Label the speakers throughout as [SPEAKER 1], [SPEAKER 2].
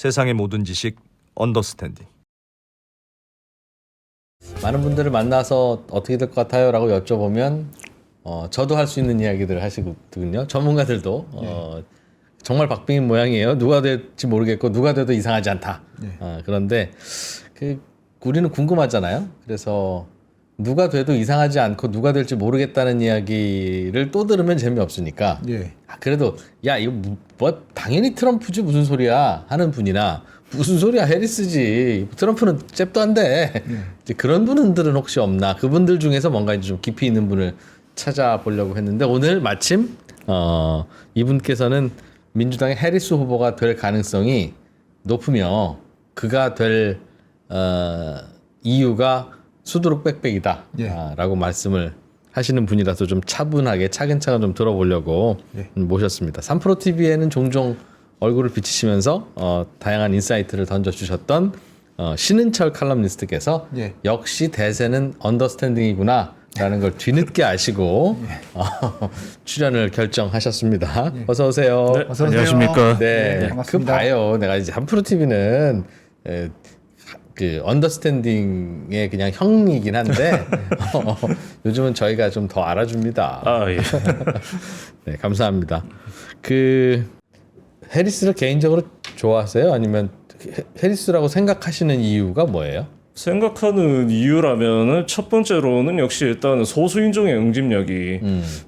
[SPEAKER 1] 세상의 모든 지식 언더스탠딩.
[SPEAKER 2] 많은 분들을 만나서 어떻게 될 것 같아요? 라고 여쭤보면 저도 할 수 있는 이야기들을 하시거든요. 전문가들도 정말 박빙인 모양이에요. 누가 될지 모르겠고 누가 돼도 이상하지 않다. 그런데 우리는 궁금하잖아요. 그래서 누가 돼도 이상하지 않고 누가 될지 모르겠다는 이야기를 또 들으면 재미없으니까 그래도 야 이거 뭐 당연히 트럼프지 무슨 소리야 하는 분이나 무슨 소리야 해리스지 트럼프는 잽도 안 돼. 이제 그런 분들은 혹시 없나, 그분들 중에서 뭔가 이제 좀 깊이 있는 분을 찾아보려고 했는데 오늘 마침 이분께서는 민주당의 해리스 후보가 될 가능성이 높으며 그가 될 이유가 수두룩 빽빽이다 라고 말씀을 하시는 분이라서 좀 차분하게 차근차근 좀 들어보려고 모셨습니다. 3프로TV에는 종종 얼굴을 비치시면서 다양한 인사이트를 던져주셨던 신은철 칼럼니스트께서 역시 대세는 언더스탠딩이구나 라는 걸 뒤늦게 아시고 출연을 결정하셨습니다. 어서 오세요.
[SPEAKER 3] 네, 어서 안녕하십니까.
[SPEAKER 2] 네,
[SPEAKER 3] 반갑습니다.
[SPEAKER 2] 봐요. 내가 이제 3프로TV는 그 언더스탠딩의 그냥 형이긴 한데 요즘은 저희가 좀 더 알아줍니다.
[SPEAKER 3] 예.
[SPEAKER 2] 네, 감사합니다. 해리스를 개인적으로 좋아하세요? 아니면 해리스라고 생각하시는 이유가 뭐예요?
[SPEAKER 3] 생각하는 이유라면은 첫 번째로는 역시 일단은 소수인종의 응집력이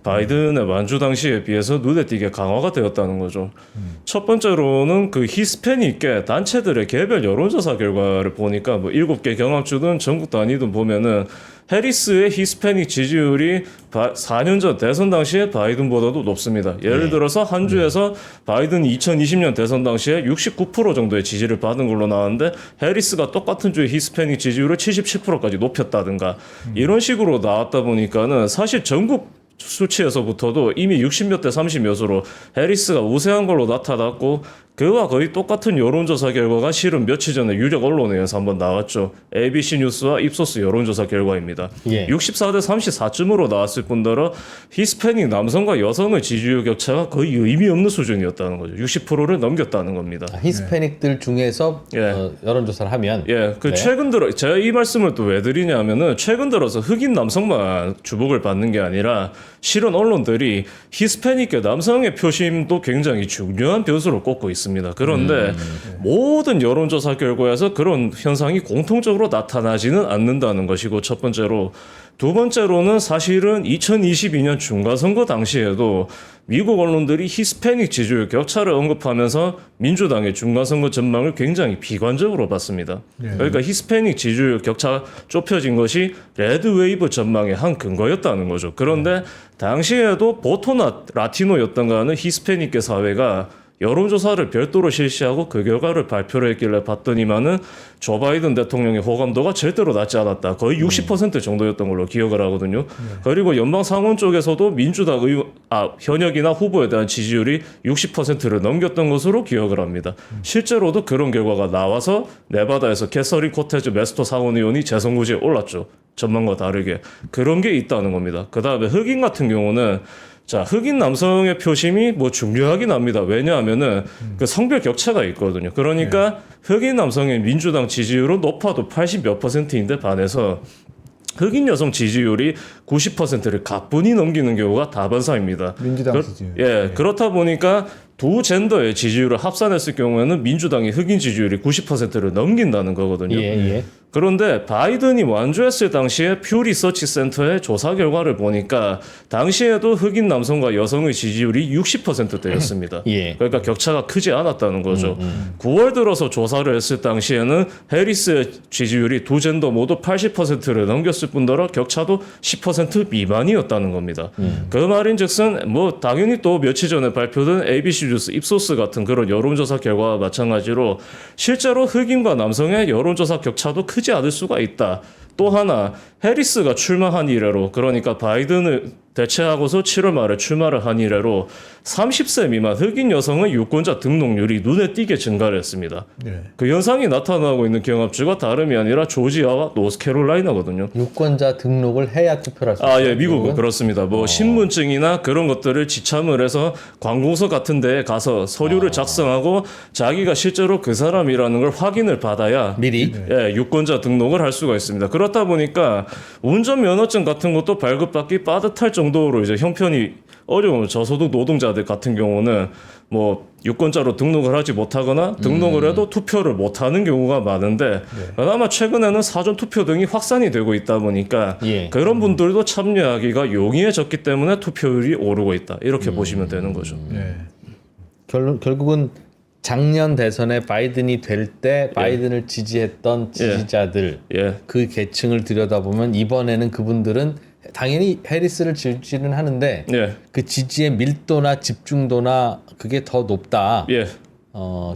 [SPEAKER 3] 바이든의 만주 당시에 비해서 눈에 띄게 강화가 되었다는 거죠. 첫 번째로는 그 히스패닉계 단체들의 개별 여론조사 결과를 보니까 뭐 7개 경합주든 전국 단위든 보면은 해리스의 히스패닉 지지율이 4년 전 대선 당시에 바이든보다도 높습니다. 예를 들어서 한 주에서 바이든이 2020년 대선 당시에 69% 정도의 지지를 받은 걸로 나왔는데 해리스가 똑같은 주에 히스패닉 지지율을 77%까지 높였다든가 이런 식으로 나왔다 보니까는 사실 전국 수치에서부터도 이미 60몇 대 30몇으로 해리스가 우세한 걸로 나타났고 그와 거의 똑같은 여론조사 결과가 실은 며칠 전에 유력 언론에서 한번 나왔죠. ABC 뉴스와 입소스 여론조사 결과입니다. 64대 34쯤으로 나왔을 뿐더러 히스패닉 남성과 여성의 지지율 격차가 거의 의미 없는 수준이었다는 거죠. 60%를 넘겼다는 겁니다.
[SPEAKER 2] 히스패닉들 중에서 여론조사를 하면
[SPEAKER 3] 최근 들어 제가 이 말씀을 또 왜 드리냐면은 최근 들어서 흑인 남성만 주목을 받는 게 아니라 실은 언론들이 히스패닉계 남성의 표심도 굉장히 중요한 변수로 꼽고 있습니다. 그런데 모든 여론조사 결과에서 그런 현상이 공통적으로 나타나지는 않는다는 것이고 첫 번째로, 두 번째로는 사실은 2022년 중간선거 당시에도 미국 언론들이 히스패닉 지지율 격차를 언급하면서 민주당의 중간선거 전망을 굉장히 비관적으로 봤습니다. 그러니까 히스패닉 지지율 격차 좁혀진 것이 레드웨이브 전망의 한 근거였다는 거죠. 그런데 당시에도 보토나 라티노였던 가는 히스패닉계 사회가 여론조사를 별도로 실시하고 그 결과를 발표를 했길래 봤더니만은 조 바이든 대통령의 호감도가 절대로 낮지 않았다. 거의 60% 정도였던 걸로 기억을 하거든요. 그리고 연방 상원 쪽에서도 민주당 현역이나 후보에 대한 지지율이 60%를 넘겼던 것으로 기억을 합니다. 실제로도 그런 결과가 나와서 네바다에서 캐서린 코테즈 메스토 상원 의원이 재선구지에 올랐죠. 전망과 다르게. 그런 게 있다는 겁니다. 그 다음에 흑인 같은 경우는 흑인 남성의 표심이 뭐 중요하긴 합니다. 왜냐하면은 그 성별 격차가 있거든요. 그러니까 흑인 남성의 민주당 지지율은 높아도 80 몇 %인데 반해서 흑인 여성 지지율이 90%를 가뿐히 넘기는 경우가 다반사입니다.
[SPEAKER 4] 민주당 지지율.
[SPEAKER 3] 그렇다 보니까 두 젠더의 지지율을 합산했을 경우에는 민주당의 흑인 지지율이 90%를 넘긴다는 거거든요. 그런데 바이든이 완주했을 당시에 퓨 리서치 센터의 조사 결과를 보니까 당시에도 흑인 남성과 여성의 지지율이 60%대였습니다. 그러니까 격차가 크지 않았다는 거죠. 9월 들어서 조사를 했을 당시에는 해리스의 지지율이 두 젠더 모두 80%를 넘겼을 뿐더러 격차도 10% 미만이었다는 겁니다. 그 말인즉슨 뭐 당연히 또 며칠 전에 발표된 ABC 뉴스 입소스 같은 그런 여론조사 결과와 마찬가지로 실제로 흑인과 남성의 여론조사 격차도 크지 않을 수가 있다. 또 하나 해리스가 출마한 이래로, 그러니까 바이든을 대체하고서 7월 말에 출마를 한 이래로 30세 미만 흑인 여성의 유권자 등록률이 눈에 띄게 증가를 했습니다. 그 현상이 나타나고 있는 경합주가 다름이 아니라 조지아와 노스캐롤라이나거든요.
[SPEAKER 2] 유권자 등록을 해야 투표를 할 수 있어요.
[SPEAKER 3] 예, 미국은 그렇습니다. 뭐 신분증이나 그런 것들을 지참을 해서 관공서 같은 데에 가서 서류를 작성하고 자기가 실제로 그 사람이라는 걸 확인을 받아야
[SPEAKER 2] 미리
[SPEAKER 3] 예, 유권자 등록을 할 수가 있습니다. 그렇다 보니까 운전면허증 같은 것도 발급받기 빠듯할 정도로 이제 형편이 어려운 저소득 노동자들 같은 경우는 뭐 유권자로 등록을 하지 못하거나 등록을 해도 투표를 못하는 경우가 많은데 그나마 최근에는 사전 투표 등이 확산이 되고 있다 보니까
[SPEAKER 2] 예.
[SPEAKER 3] 그런 분들도 참여하기가 용이해졌기 때문에 투표율이 오르고 있다 이렇게 보시면 되는 거죠.
[SPEAKER 2] 결국은 작년 대선에 바이든이 될 때 바이든을 지지했던 지지자들
[SPEAKER 3] 예.
[SPEAKER 2] 그 계층을 들여다보면 이번에는 그분들은 당연히 해리스를 지지는 하는데
[SPEAKER 3] 예.
[SPEAKER 2] 그 지지의 밀도나 집중도나 그게 더 높다.
[SPEAKER 3] 예.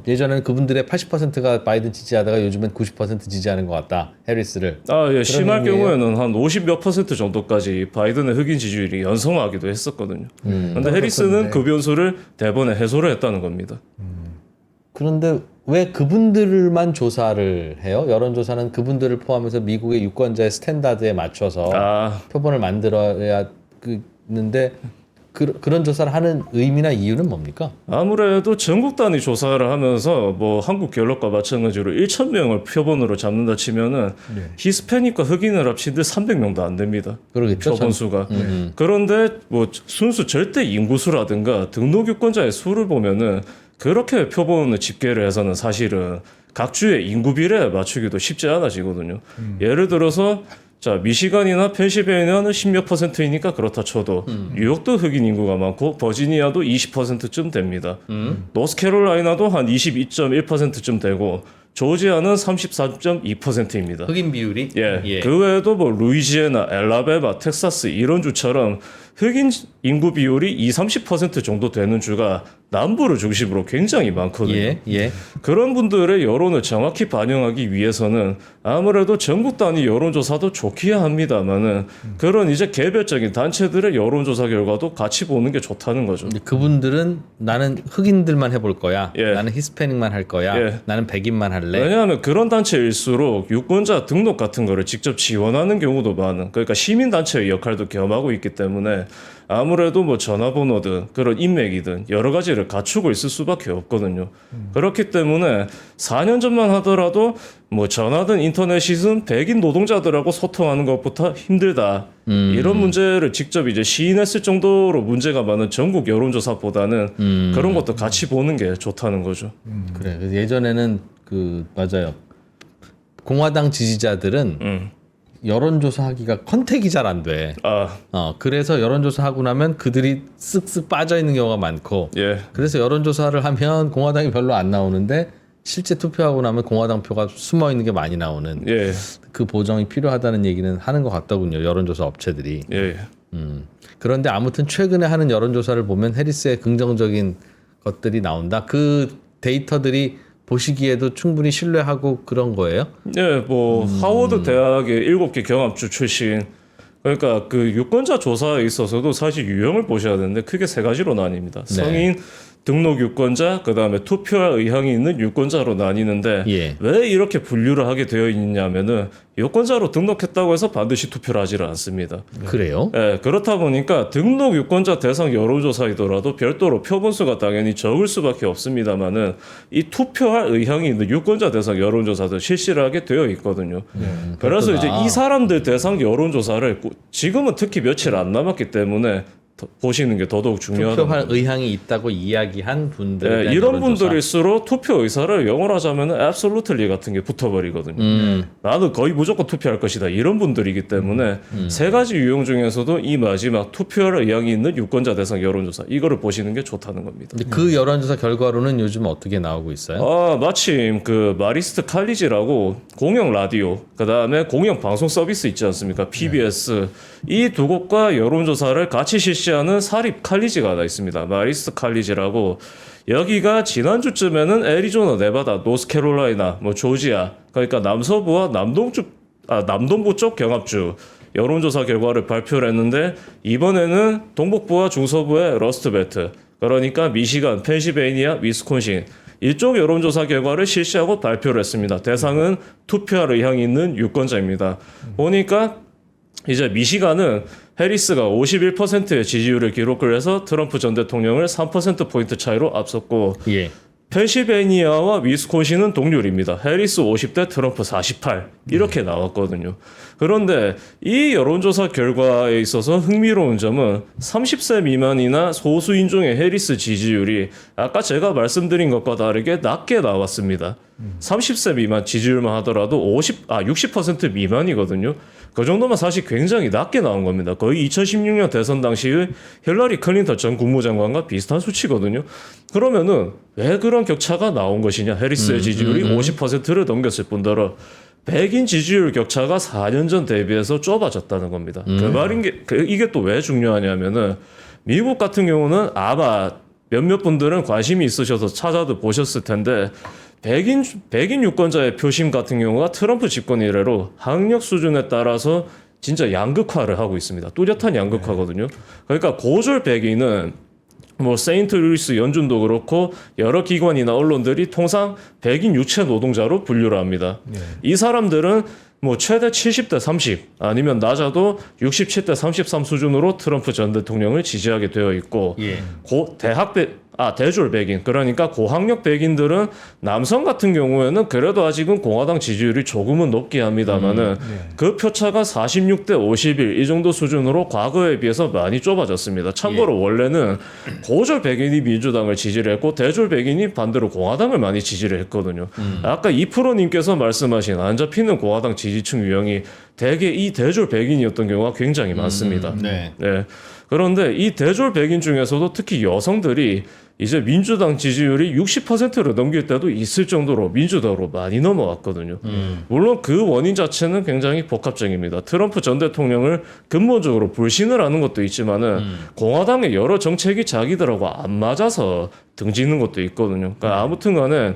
[SPEAKER 2] 예전에는 그분들의 80%가 바이든 지지하다가 요즘엔 90% 지지하는 것 같다. 해리스를.
[SPEAKER 3] 예. 심할
[SPEAKER 2] 의미예요?
[SPEAKER 3] 경우에는 한 50몇 % 정도까지 바이든의 흑인 지지율이 연성하기도 했었거든요. 그런데 해리스는 그 변수를 대번에 해소를 했다는 겁니다.
[SPEAKER 2] 그런데 왜 그분들만 조사를 해요? 여론조사는 그분들을 포함해서 미국의 유권자의 스탠다드에 맞춰서 표본을 만들어야 그는데 그런 조사를 하는 의미나 이유는 뭡니까?
[SPEAKER 3] 아무래도 전국 단위 조사를 하면서 뭐 한국 갤럽과 마찬가지로 1,000명을 표본으로 잡는다 치면은 히스패닉과 흑인을 합친데 300명도 안 됩니다.
[SPEAKER 2] 그러겠죠.
[SPEAKER 3] 표본 수가. 그런데 뭐 순수 절대 인구수라든가 등록 유권자의 수를 보면은 그렇게 표본을 집계를 해서는 사실은 각 주의 인구 비례에 맞추기도 쉽지 않아지거든요. 예를 들어서 자 미시간이나 펜실베이니아는 10몇 %이니까 그렇다 쳐도 뉴욕도 흑인 인구가 많고 버지니아도 20%쯤 됩니다. 노스캐롤라이나도 한 22.1%쯤 되고 조지아는 34.2%입니다.
[SPEAKER 2] 흑인 비율이?
[SPEAKER 3] 예. 그 외에도 뭐 루이지애나, 엘라베마, 텍사스 이런 주처럼 흑인 인구 비율이 20-30% 정도 되는 주가 남부를 중심으로 굉장히 많거든요.
[SPEAKER 2] 예.
[SPEAKER 3] 그런 분들의 여론을 정확히 반영하기 위해서는 아무래도 전국 단위 여론조사도 좋기야 합니다만은 그런 이제 개별적인 단체들의 여론조사 결과도 같이 보는 게 좋다는 거죠.
[SPEAKER 2] 그분들은 나는 흑인들만 해볼 거야.
[SPEAKER 3] 예.
[SPEAKER 2] 나는 히스패닉만 할 거야.
[SPEAKER 3] 예.
[SPEAKER 2] 나는 백인만 할래.
[SPEAKER 3] 왜냐하면 그런 단체일수록 유권자 등록 같은 거를 직접 지원하는 경우도 많은 그러니까 시민단체의 역할도 겸하고 있기 때문에 아무래도 뭐 전화번호든 그런 인맥이든 여러 가지를 갖추고 있을 수밖에 없거든요. 그렇기 때문에 4년 전만 하더라도 뭐 전화든 인터넷이든 백인 노동자들하고 소통하는 것부터 힘들다. 이런 문제를 직접 이제 시인했을 정도로 문제가 많은 전국 여론조사보다는 그런 것도 같이 보는 게 좋다는 거죠.
[SPEAKER 2] 그래. 그래서 예전에는 맞아요. 공화당 지지자들은 여론조사 하기가 컨택이 잘 안 돼. 그래서 여론조사 하고 나면 그들이 쓱쓱 빠져 있는 경우가 많고.
[SPEAKER 3] 예.
[SPEAKER 2] 그래서 여론조사를 하면 공화당이 별로 안 나오는데 실제 투표하고 나면 공화당 표가 숨어 있는 게 많이 나오는.
[SPEAKER 3] 예.
[SPEAKER 2] 그 보정이 필요하다는 얘기는 하는 것 같더군요. 여론조사 업체들이.
[SPEAKER 3] 예.
[SPEAKER 2] 그런데 아무튼 최근에 하는 여론조사를 보면 해리스의 긍정적인 것들이 나온다. 그 데이터들이 보시기에도 충분히 신뢰하고 그런 거예요?
[SPEAKER 3] 예, 뭐 하워드 대학의 7개 경합주 출신 그러니까 그 유권자 조사에 있어서도 사실 유형을 보셔야 되는데 크게 세 가지로 나뉩니다. 성인, 등록 유권자, 그다음에 투표할 의향이 있는 유권자로 나뉘는데 왜 이렇게 분류를 하게 되어 있냐면은 유권자로 등록했다고 해서 반드시 투표를 하지를 않습니다.
[SPEAKER 2] 그래요?
[SPEAKER 3] 예, 그렇다 보니까 등록 유권자 대상 여론조사이더라도 별도로 표본수가 당연히 적을 수밖에 없습니다만은 이 투표할 의향이 있는 유권자 대상 여론조사도 실시를 하게 되어 있거든요. 그래서 이제 이 사람들 대상 여론조사를 지금은 특히 며칠 안 남았기 때문에 보시는 게 더더욱 중요하다.
[SPEAKER 2] 투표할 의향이 있다고 이야기한 분들.
[SPEAKER 3] 네, 이런 분들일수록 투표 의사를 영어로 하자면 absolutely 같은 게 붙어버리거든요. 나는 거의 무조건 투표할 것이다. 이런 분들이기 때문에 세 가지 유형 중에서도 이 마지막 투표할 의향이 있는 유권자 대상 여론조사 이거를 보시는 게 좋다는 겁니다.
[SPEAKER 2] 근데 그 여론조사 결과로는 요즘 어떻게 나오고 있어요?
[SPEAKER 3] 마침 그 마리스트 칼리지라고 공영 라디오 그다음에 공영 방송 서비스 있지 않습니까? PBS 이 두 곳과 여론조사를 같이 실시하는 사립 칼리지가 하나 있습니다. 마리스트 칼리지라고 여기가 지난주쯤에는 애리조나, 네바다, 노스캐롤라이나, 뭐 조지아 그러니까 남서부와 남동부 쪽 경합주 여론조사 결과를 발표를 했는데 이번에는 동북부와 중서부의 러스트벨트, 그러니까 미시간, 펜실베이니아, 위스콘신 이쪽 여론조사 결과를 실시하고 발표를 했습니다. 대상은 투표할 의향이 있는 유권자입니다. 보니까 이제 미시간은 해리스가 51%의 지지율을 기록을 해서 트럼프 전 대통령을 3%포인트 차이로 앞섰고
[SPEAKER 2] 예.
[SPEAKER 3] 펜실베이니아와 위스콘신은 동률입니다. 해리스 50대 트럼프 48 이렇게 나왔거든요. 그런데 이 여론조사 결과에 있어서 흥미로운 점은 30세 미만이나 소수 인종의 해리스 지지율이 아까 제가 말씀드린 것과 다르게 낮게 나왔습니다. 30세 미만 지지율만 하더라도 60% 미만이거든요. 그 정도면 사실 굉장히 낮게 나온 겁니다. 거의 2016년 대선 당시의 힐러리 클린턴 전 국무장관과 비슷한 수치거든요. 그러면은 왜 그런 격차가 나온 것이냐? 해리스의 지지율이 50%를 넘겼을 뿐더러 백인 지지율 격차가 4년 전 대비해서 좁아졌다는 겁니다. 그 말인 게 이게 또 왜 중요하냐면은 미국 같은 경우는 아마 몇몇 분들은 관심이 있으셔서 찾아도 보셨을 텐데 백인 유권자의 표심 같은 경우가 트럼프 집권 이래로 학력 수준에 따라서 진짜 양극화를 하고 있습니다. 뚜렷한 양극화거든요. 그러니까 고졸 백인은 뭐 세인트루이스 연준도 그렇고 여러 기관이나 언론들이 통상 백인 유체 노동자로 분류를 합니다. 이 사람들은 뭐 최대 70대 30 아니면 낮아도 67대 33 수준으로 트럼프 전 대통령을 지지하게 되어 있고
[SPEAKER 2] 예.
[SPEAKER 3] 대졸 백인 그러니까 고학력 백인들은 남성 같은 경우에는 그래도 아직은 공화당 지지율이 조금은 높긴 합니다만은 그 표차가 46대 51 이 정도 수준으로 과거에 비해서 많이 좁아졌습니다. 참고로 원래는 고졸 백인이 민주당을 지지를 했고 대졸 백인이 반대로 공화당을 많이 지지를 했거든요. 아까 이프로님께서 말씀하신 안 잡히는 공화당 지지층 유형이 대개 이 대졸 백인이었던 경우가 굉장히 많습니다.
[SPEAKER 2] 네.
[SPEAKER 3] 네. 그런데 이 대졸 백인 중에서도 특히 여성들이 이제 민주당 지지율이 60%를 넘길 때도 있을 정도로 민주당으로 많이 넘어왔거든요. 물론 그 원인 자체는 굉장히 복합적입니다. 트럼프 전 대통령을 근본적으로 불신을 하는 것도 있지만은 공화당의 여러 정책이 자기들하고 안 맞아서 등지는 것도 있거든요. 그러니까 아무튼 간에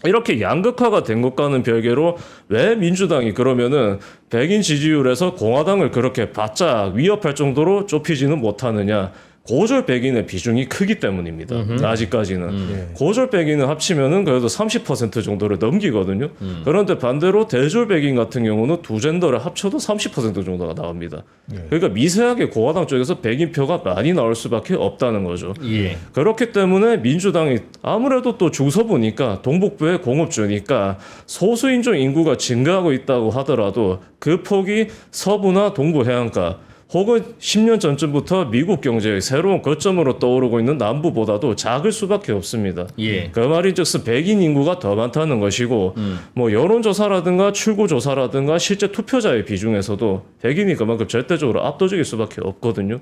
[SPEAKER 3] 이렇게 양극화가 된 것과는 별개로 왜 민주당이 그러면은 백인 지지율에서 공화당을 그렇게 바짝 위협할 정도로 좁히지는 못하느냐. 고졸 백인의 비중이 크기 때문입니다. 아직까지는. 고졸 백인을 합치면은 그래도 30% 정도를 넘기거든요. 그런데 반대로 대졸 백인 같은 경우는 두 젠더를 합쳐도 30% 정도가 나옵니다. 그러니까 미세하게 공화당 쪽에서 백인 표가 많이 나올 수밖에 없다는 거죠.
[SPEAKER 2] 예.
[SPEAKER 3] 그렇기 때문에 민주당이 아무래도 또 중서부니까 동북부의 공업주니까 소수인종 인구가 증가하고 있다고 하더라도 그 폭이 서부나 동부 해안가 혹은 10년 전쯤부터 미국 경제의 새로운 거점으로 떠오르고 있는 남부보다도 작을 수밖에 없습니다.
[SPEAKER 2] 예.
[SPEAKER 3] 그 말인즉슨 백인 인구가 더 많다는 것이고 뭐 여론조사라든가 출구조사라든가 실제 투표자의 비중에서도 백인이 그만큼 절대적으로 압도적일 수밖에 없거든요.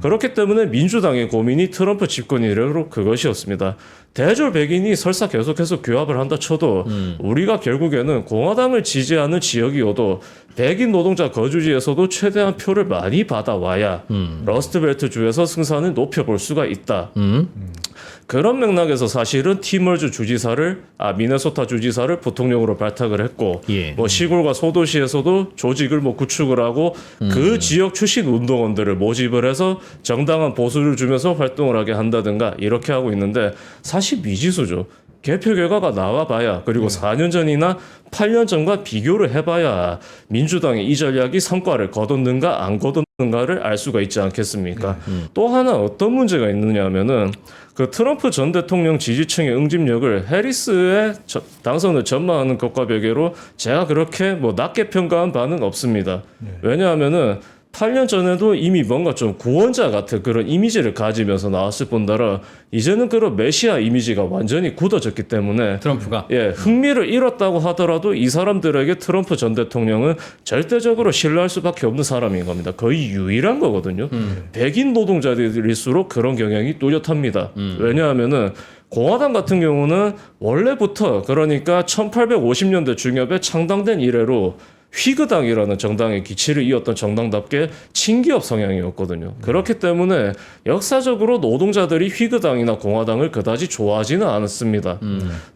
[SPEAKER 3] 그렇기 때문에 민주당의 고민이 트럼프 집권 이래로 그것이었습니다. 대졸 백인이 설사 계속해서 규합을 한다 쳐도 우리가 결국에는 공화당을 지지하는 지역이어도 백인 노동자 거주지에서도 최대한 표를 많이 받아와야 러스트벨트 주에서 승산을 높여볼 수가 있다. 그런 맥락에서 사실은 티멀즈 주지사를 미네소타 주지사를 부통령으로 발탁을 했고
[SPEAKER 2] 예.
[SPEAKER 3] 뭐 시골과 소도시에서도 조직을 뭐 구축을 하고 그 지역 출신 운동원들을 모집을 해서 정당한 보수를 주면서 활동을 하게 한다든가 이렇게 하고 있는데 사실 미지수죠. 개표 결과가 나와봐야 그리고 4년 전이나 8년 전과 비교를 해봐야 민주당의 이 전략이 성과를 거뒀는가 안 거뒀는가를 알 수가 있지 않겠습니까? 또 하나 어떤 문제가 있느냐 하면은 그 트럼프 전 대통령 지지층의 응집력을 해리스의 당선을 전망하는 것과 별개로 제가 그렇게 뭐 낮게 평가한 바는 없습니다. 왜냐하면은 8년 전에도 이미 뭔가 좀 구원자 같은 그런 이미지를 가지면서 나왔을 뿐더러 이제는 그런 메시아 이미지가 완전히 굳어졌기 때문에
[SPEAKER 2] 트럼프가
[SPEAKER 3] 흥미를 잃었다고 하더라도 이 사람들에게 트럼프 전 대통령은 절대적으로 신뢰할 수밖에 없는 사람인 겁니다. 거의 유일한 거거든요. 백인 노동자들일수록 그런 경향이 뚜렷합니다. 왜냐하면은 공화당 같은 경우는 원래부터 그러니까 1850년대 중엽에 창당된 이래로 휘그당이라는 정당의 기치를 이었던 정당답게 친기업 성향이었거든요. 그렇기 때문에 역사적으로 노동자들이 휘그당이나 공화당을 그다지 좋아하지는 않았습니다.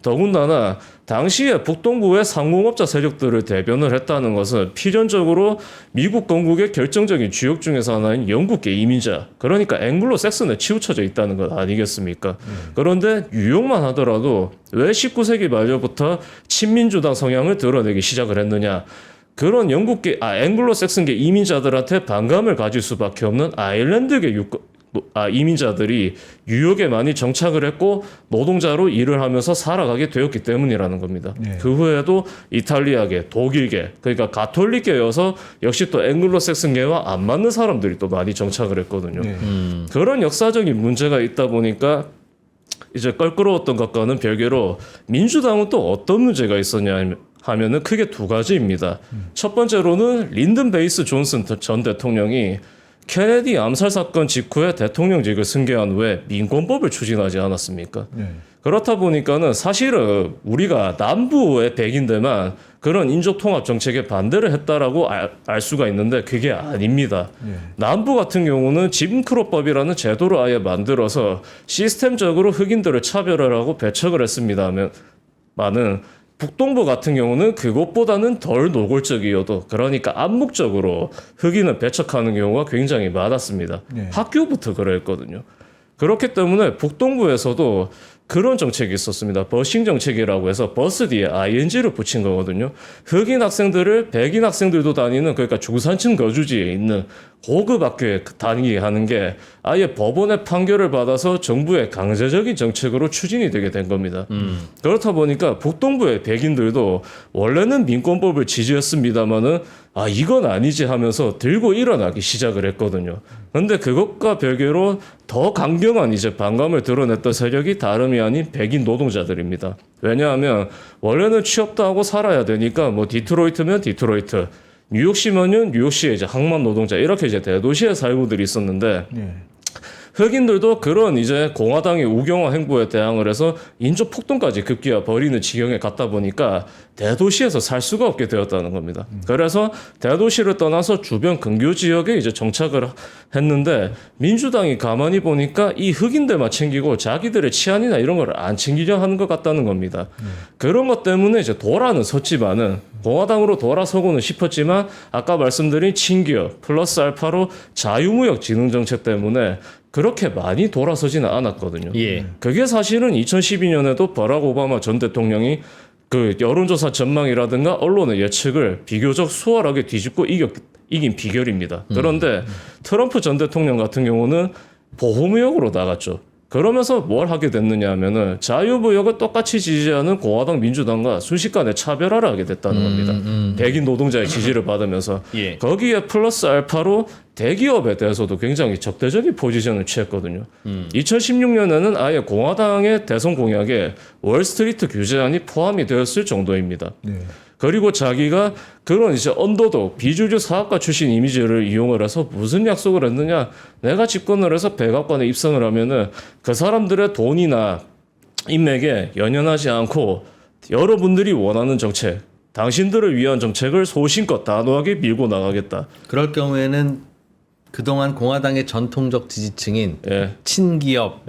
[SPEAKER 3] 더군다나 당시에 북동부의 상공업자 세력들을 대변을 했다는 것은 필연적으로 미국 건국의 결정적인 주역 중에서 하나인 영국계 이민자, 그러니까 앵글로 섹슨에 치우쳐져 있다는 것 아니겠습니까? 그런데 유용만 하더라도 왜 19세기 말려부터 친민주당 성향을 드러내기 시작을 했느냐? 그런 영국계 앵글로 섹슨계 이민자들한테 반감을 가질 수밖에 없는 아일랜드계 이민자들이 뉴욕에 많이 정착을 했고 노동자로 일을 하면서 살아가게 되었기 때문이라는 겁니다. 그 후에도 이탈리아계, 독일계, 그러니까 가톨릭계여서 역시 또 앵글로색슨계와 안 맞는 사람들이 또 많이 정착을 했거든요. 그런 역사적인 문제가 있다 보니까 이제 껄끄러웠던 것과는 별개로 민주당은 또 어떤 문제가 있었냐 하면은 크게 두 가지입니다. 첫 번째로는 린든 베이스 존슨 전 대통령이 케네디 암살 사건 직후에 대통령직을 승계한 후에 민권법을 추진하지 않았습니까? 그렇다 보니까는 사실은 우리가 남부의 백인들만 그런 인종 통합 정책에 반대를 했다라고 알 수가 있는데 그게 아닙니다. 남부 같은 경우는 짐크로법이라는 제도를 아예 만들어서 시스템적으로 흑인들을 차별을 하고 배척을 했습니다만 많은 북동부 같은 경우는 그것보다는 덜 노골적이어도 그러니까 암묵적으로 흑인을 배척하는 경우가 굉장히 많았습니다. 학교부터 그랬거든요. 그렇기 때문에 북동부에서도 그런 정책이 있었습니다. 버싱 정책이라고 해서 버스 뒤에 ing를 붙인 거거든요. 흑인 학생들을 백인 학생들도 다니는 그러니까 중산층 거주지에 있는 고급 학교에 다니게 하는 게 아예 법원의 판결을 받아서 정부의 강제적인 정책으로 추진이 되게 된 겁니다. 그렇다 보니까 북동부의 백인들도 원래는 민권법을 지지했습니다마는 이건 아니지 하면서 들고 일어나기 시작을 했거든요. 그런데 그것과 별개로 더 강경한 이제 반감을 드러냈던 세력이 다름이 아닌 백인 노동자들입니다. 왜냐하면 원래는 취업도 하고 살아야 되니까 뭐 디트로이트면 디트로이트, 뉴욕시면은 뉴욕시의 이제 항만 노동자 이렇게 이제 대도시의 살구들이 있었는데 흑인들도 그런 이제 공화당의 우경화 행보에 대항을 해서 인종 폭동까지 급기야 벌이는 지경에 갔다 보니까 대도시에서 살 수가 없게 되었다는 겁니다. 그래서 대도시를 떠나서 주변 근교 지역에 이제 정착을 했는데 민주당이 가만히 보니까 이 흑인들만 챙기고 자기들의 치안이나 이런 걸 안 챙기려 하는 것 같다는 겁니다. 그런 것 때문에 이제 돌아는 섰지만은 공화당으로 돌아서고는 싶었지만 아까 말씀드린 친기업 플러스 알파로 자유무역 진흥 정책 때문에 그렇게 많이 돌아서지는 않았거든요. 그게 사실은 2012년에도 버락 오바마 전 대통령이 그 여론조사 전망이라든가 언론의 예측을 비교적 수월하게 뒤집고 이긴 비결입니다. 그런데 트럼프 전 대통령 같은 경우는 보호무역으로 나갔죠. 그러면서 뭘 하게 됐느냐 하면은 자유무역을 똑같이 지지하는 공화당 민주당과 순식간에 차별화를 하게 됐다는 겁니다. 백인 노동자의 지지를 받으면서 거기에 플러스 알파로 대기업에 대해서도 굉장히 적대적인 포지션을 취했거든요. 2016년에는 아예 공화당의 대선 공약에 월스트리트 규제안이 포함이 되었을 정도입니다. 그리고 자기가 그런 이제 언더독 비주류 사업가 출신 이미지를 이용을 해서 무슨 약속을 했느냐, 내가 집권을 해서 백악관에 입성을 하면은 그 사람들의 돈이나 인맥에 연연하지 않고 여러분들이 원하는 정책, 당신들을 위한 정책을 소신껏 단호하게 밀고 나가겠다.
[SPEAKER 2] 그럴 경우에는 그동안 공화당의 전통적 지지층인 친기업,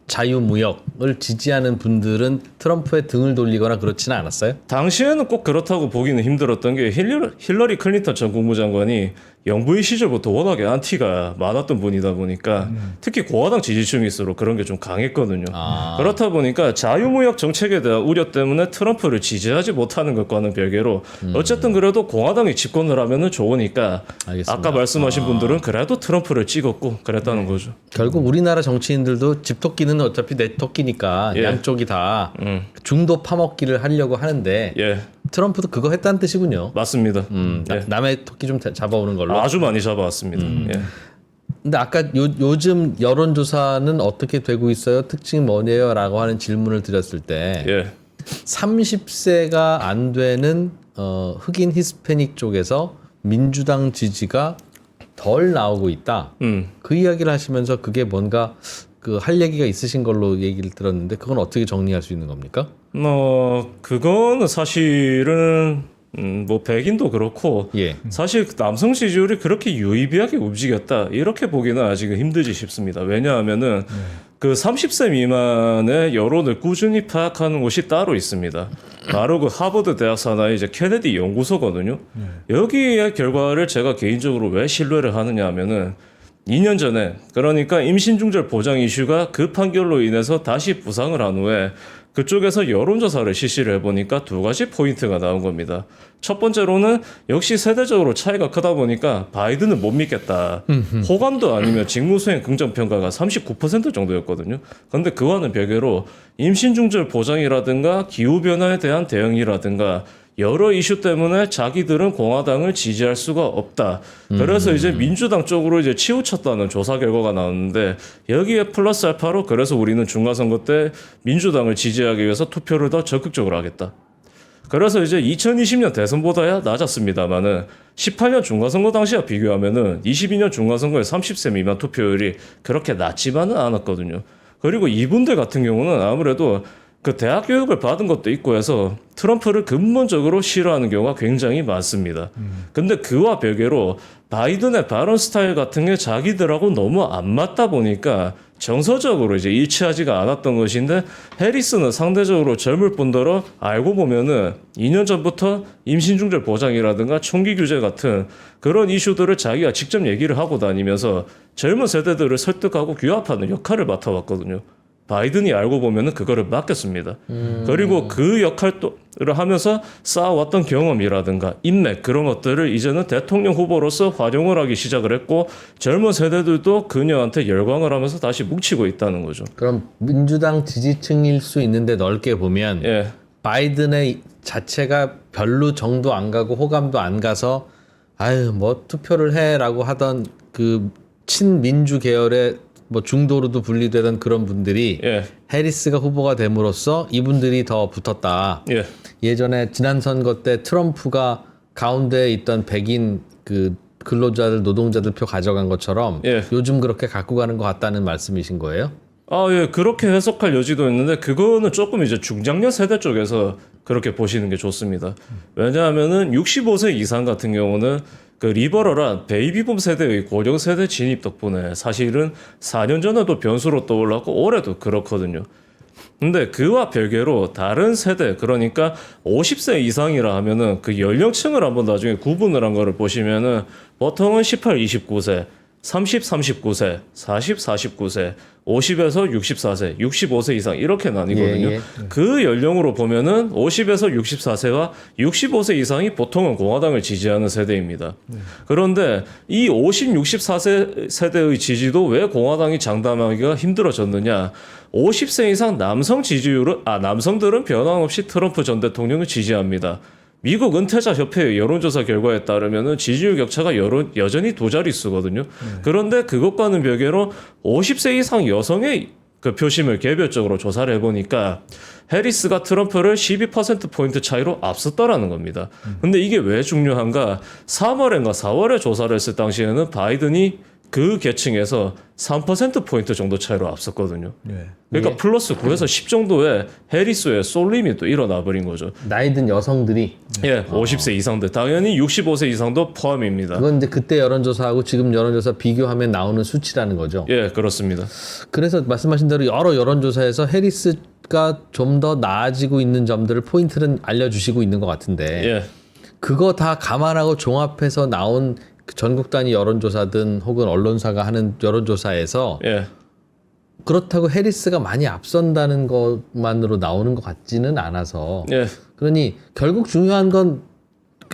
[SPEAKER 2] 자유무역을 지지하는 분들은 트럼프의 등을 돌리거나 그렇지는 않았어요?
[SPEAKER 3] 당시에는 꼭 그렇다고 보기는 힘들었던 게 힐러리 클린턴 전 국무장관이 영부인 시절부터 워낙에 안티가 많았던 분이다 보니까 특히 공화당 지지층일수록 그런 게 좀 강했거든요. 그렇다 보니까 자유무역 정책에 대한 우려 때문에 트럼프를 지지하지 못하는 것과는 별개로 어쨌든 그래도 공화당이 집권을 하면은 좋으니까
[SPEAKER 2] 알겠습니다.
[SPEAKER 3] 아까 말씀하신 분들은 그래도 트럼프를 찍었고 그랬다는 거죠.
[SPEAKER 2] 결국 우리나라 정치인들도 집토끼는 어차피 내 토끼니까 양쪽이 다 중도 파먹기를 하려고 하는데 트럼프도 그거 했다는 뜻이군요.
[SPEAKER 3] 맞습니다.
[SPEAKER 2] 남의 토끼 좀 잡아오는 걸로.
[SPEAKER 3] 아주 많이 잡아왔습니다.
[SPEAKER 2] 근데 아까 요즘 여론조사는 어떻게 되고 있어요? 특징이 뭐네요? 라고 하는 질문을 드렸을 때 30세가 안 되는 흑인 히스패닉 쪽에서 민주당 지지가 덜 나오고 있다. 그 이야기를 하시면서 그게 뭔가 그 할 얘기가 있으신 걸로 얘기를 들었는데 그건 어떻게 정리할 수 있는 겁니까?
[SPEAKER 3] 그거는 사실은 뭐 백인도 그렇고
[SPEAKER 2] 예.
[SPEAKER 3] 사실 남성 지지율이 그렇게 유의미하게 움직였다 이렇게 보기는 아직은 힘들지 싶습니다. 왜냐하면은 그 30세 미만의 여론을 꾸준히 파악하는 곳이 따로 있습니다. 바로 그 하버드 대학 산하의 이제 케네디 연구소거든요. 여기의 결과를 제가 개인적으로 왜 신뢰를 하느냐 하면은 2년 전에 그러니까 임신 중절 보장 이슈가 그 판결로 인해서 다시 부상을 한 후에 그쪽에서 여론조사를 실시를 해보니까 두 가지 포인트가 나온 겁니다. 첫 번째로는 역시 세대적으로 차이가 크다 보니까 바이든은 못 믿겠다. 호감도 아니면 직무수행 긍정평가가 39% 정도였거든요. 그런데 그와는 별개로 임신중절 보장이라든가 기후변화에 대한 대응이라든가 여러 이슈 때문에 자기들은 공화당을 지지할 수가 없다. 그래서 이제 민주당 쪽으로 이제 치우쳤다는 조사 결과가 나왔는데 여기에 플러스 알파로 그래서 우리는 중간선거 때 민주당을 지지하기 위해서 투표를 더 적극적으로 하겠다. 그래서 이제 2020년 대선보다야 낮았습니다만은 18년 중간선거 당시와 비교하면은 22년 중간선거의 30세 미만 투표율이 그렇게 낮지만은 않았거든요. 그리고 이분들 같은 경우는 아무래도 그 대학 교육을 받은 것도 있고 해서 트럼프를 근본적으로 싫어하는 경우가 굉장히 많습니다. 근데 그와 별개로 바이든의 발언 스타일 같은 게 자기들하고 너무 안 맞다 보니까 정서적으로 이제 일치하지가 않았던 것인데 해리스는 상대적으로 젊을 뿐더러 알고 보면은 2년 전부터 임신중절 보장이라든가 총기 규제 같은 그런 이슈들을 자기가 직접 얘기를 하고 다니면서 젊은 세대들을 설득하고 규합하는 역할을 맡아왔거든요. 바이든이 알고 보면은 그거를 맡겼습니다. 그리고 그 역할을 하면서 쌓아왔던 경험이라든가 인맥 그런 것들을 이제는 대통령 후보로서 활용을 하기 시작을 했고 젊은 세대들도 그녀한테 열광을 하면서 다시 뭉치고 있다는 거죠.
[SPEAKER 2] 그럼 민주당 지지층일 수 있는데 넓게 보면
[SPEAKER 3] 예,
[SPEAKER 2] 바이든의 자체가 별로 정도 안 가고 호감도 안 가서 아유 뭐 투표를 해라고 하던 그 친민주 계열의 뭐 중도로도 분리되던 그런 분들이
[SPEAKER 3] 예,
[SPEAKER 2] 해리스가 후보가 됨으로써 이분들이 더 붙었다.
[SPEAKER 3] 예,
[SPEAKER 2] 예전에 지난 선거 때 트럼프가 가운데에 있던 백인 그 근로자들 노동자들 표 가져간 것처럼
[SPEAKER 3] 예.
[SPEAKER 2] 요즘 그렇게 갖고 가는 것 같다는 말씀이신 거예요?
[SPEAKER 3] 아, 예, 그렇게 해석할 여지도 있는데 그거는 조금 이제 중장년 세대 쪽에서 그렇게 보시는 게 좋습니다. 왜냐하면은 65세 이상 같은 경우는 그 리버럴한 베이비붐 세대의 고령 세대 진입 덕분에 사실은 4년 전에도 변수로 떠올랐고 올해도 그렇거든요. 근데 그와 별개로 다른 세대 그러니까 50세 이상이라 하면은 그 연령층을 한번 나중에 구분을 한 거를 보시면은 보통은 18, 29세 30, 39세, 40, 49세, 50에서 64세, 65세 이상 이렇게 나뉘거든요.
[SPEAKER 2] 예, 예.
[SPEAKER 3] 그 연령으로 보면은 50에서 64세와 65세 이상이 보통은 공화당을 지지하는 세대입니다. 그런데 이 50, 64세 세대의 지지도 왜 공화당이 장담하기가 힘들어졌느냐? 50세 이상 남성들은 변함없이 트럼프 전 대통령을 지지합니다. 미국 은퇴자 협회의 여론조사 결과에 따르면 지지율 격차가 여전히 두 자릿수거든요. 그런데 그것과는 별개로 50세 이상 여성의 그 표심을 개별적으로 조사를 해보니까 해리스가 트럼프를 12%포인트 차이로 앞섰다라는 겁니다. 근데 이게 왜 중요한가? 3월인가 4월에 조사를 했을 당시에는 바이든이 그 계층에서 3%포인트 정도 차이로 앞섰거든요. 그러니까
[SPEAKER 2] 예.
[SPEAKER 3] 플러스 9에서 10 정도의 해리스의 쏠림이 또 일어나 버린 거죠.
[SPEAKER 2] 나이 든 여성들이
[SPEAKER 3] 예, 50세 이상들 당연히 65세 이상도 포함입니다.
[SPEAKER 2] 그건 이제 그때 여론조사하고 지금 여론조사 비교하면 나오는 수치라는 거죠.
[SPEAKER 3] 예, 그렇습니다.
[SPEAKER 2] 그래서 말씀하신 대로 여러 여론조사에서 해리스가 좀 더 나아지고 있는 점들을 포인트는 알려주시고 있는 것 같은데
[SPEAKER 3] 예,
[SPEAKER 2] 그거 다 감안하고 종합해서 나온 그 전국 단위 여론조사든 혹은 언론사가 하는 여론조사에서
[SPEAKER 3] 예,
[SPEAKER 2] 그렇다고 해리스가 많이 앞선다는 것만으로 나오는 것 같지는 않아서
[SPEAKER 3] 예,
[SPEAKER 2] 그러니 결국 중요한 건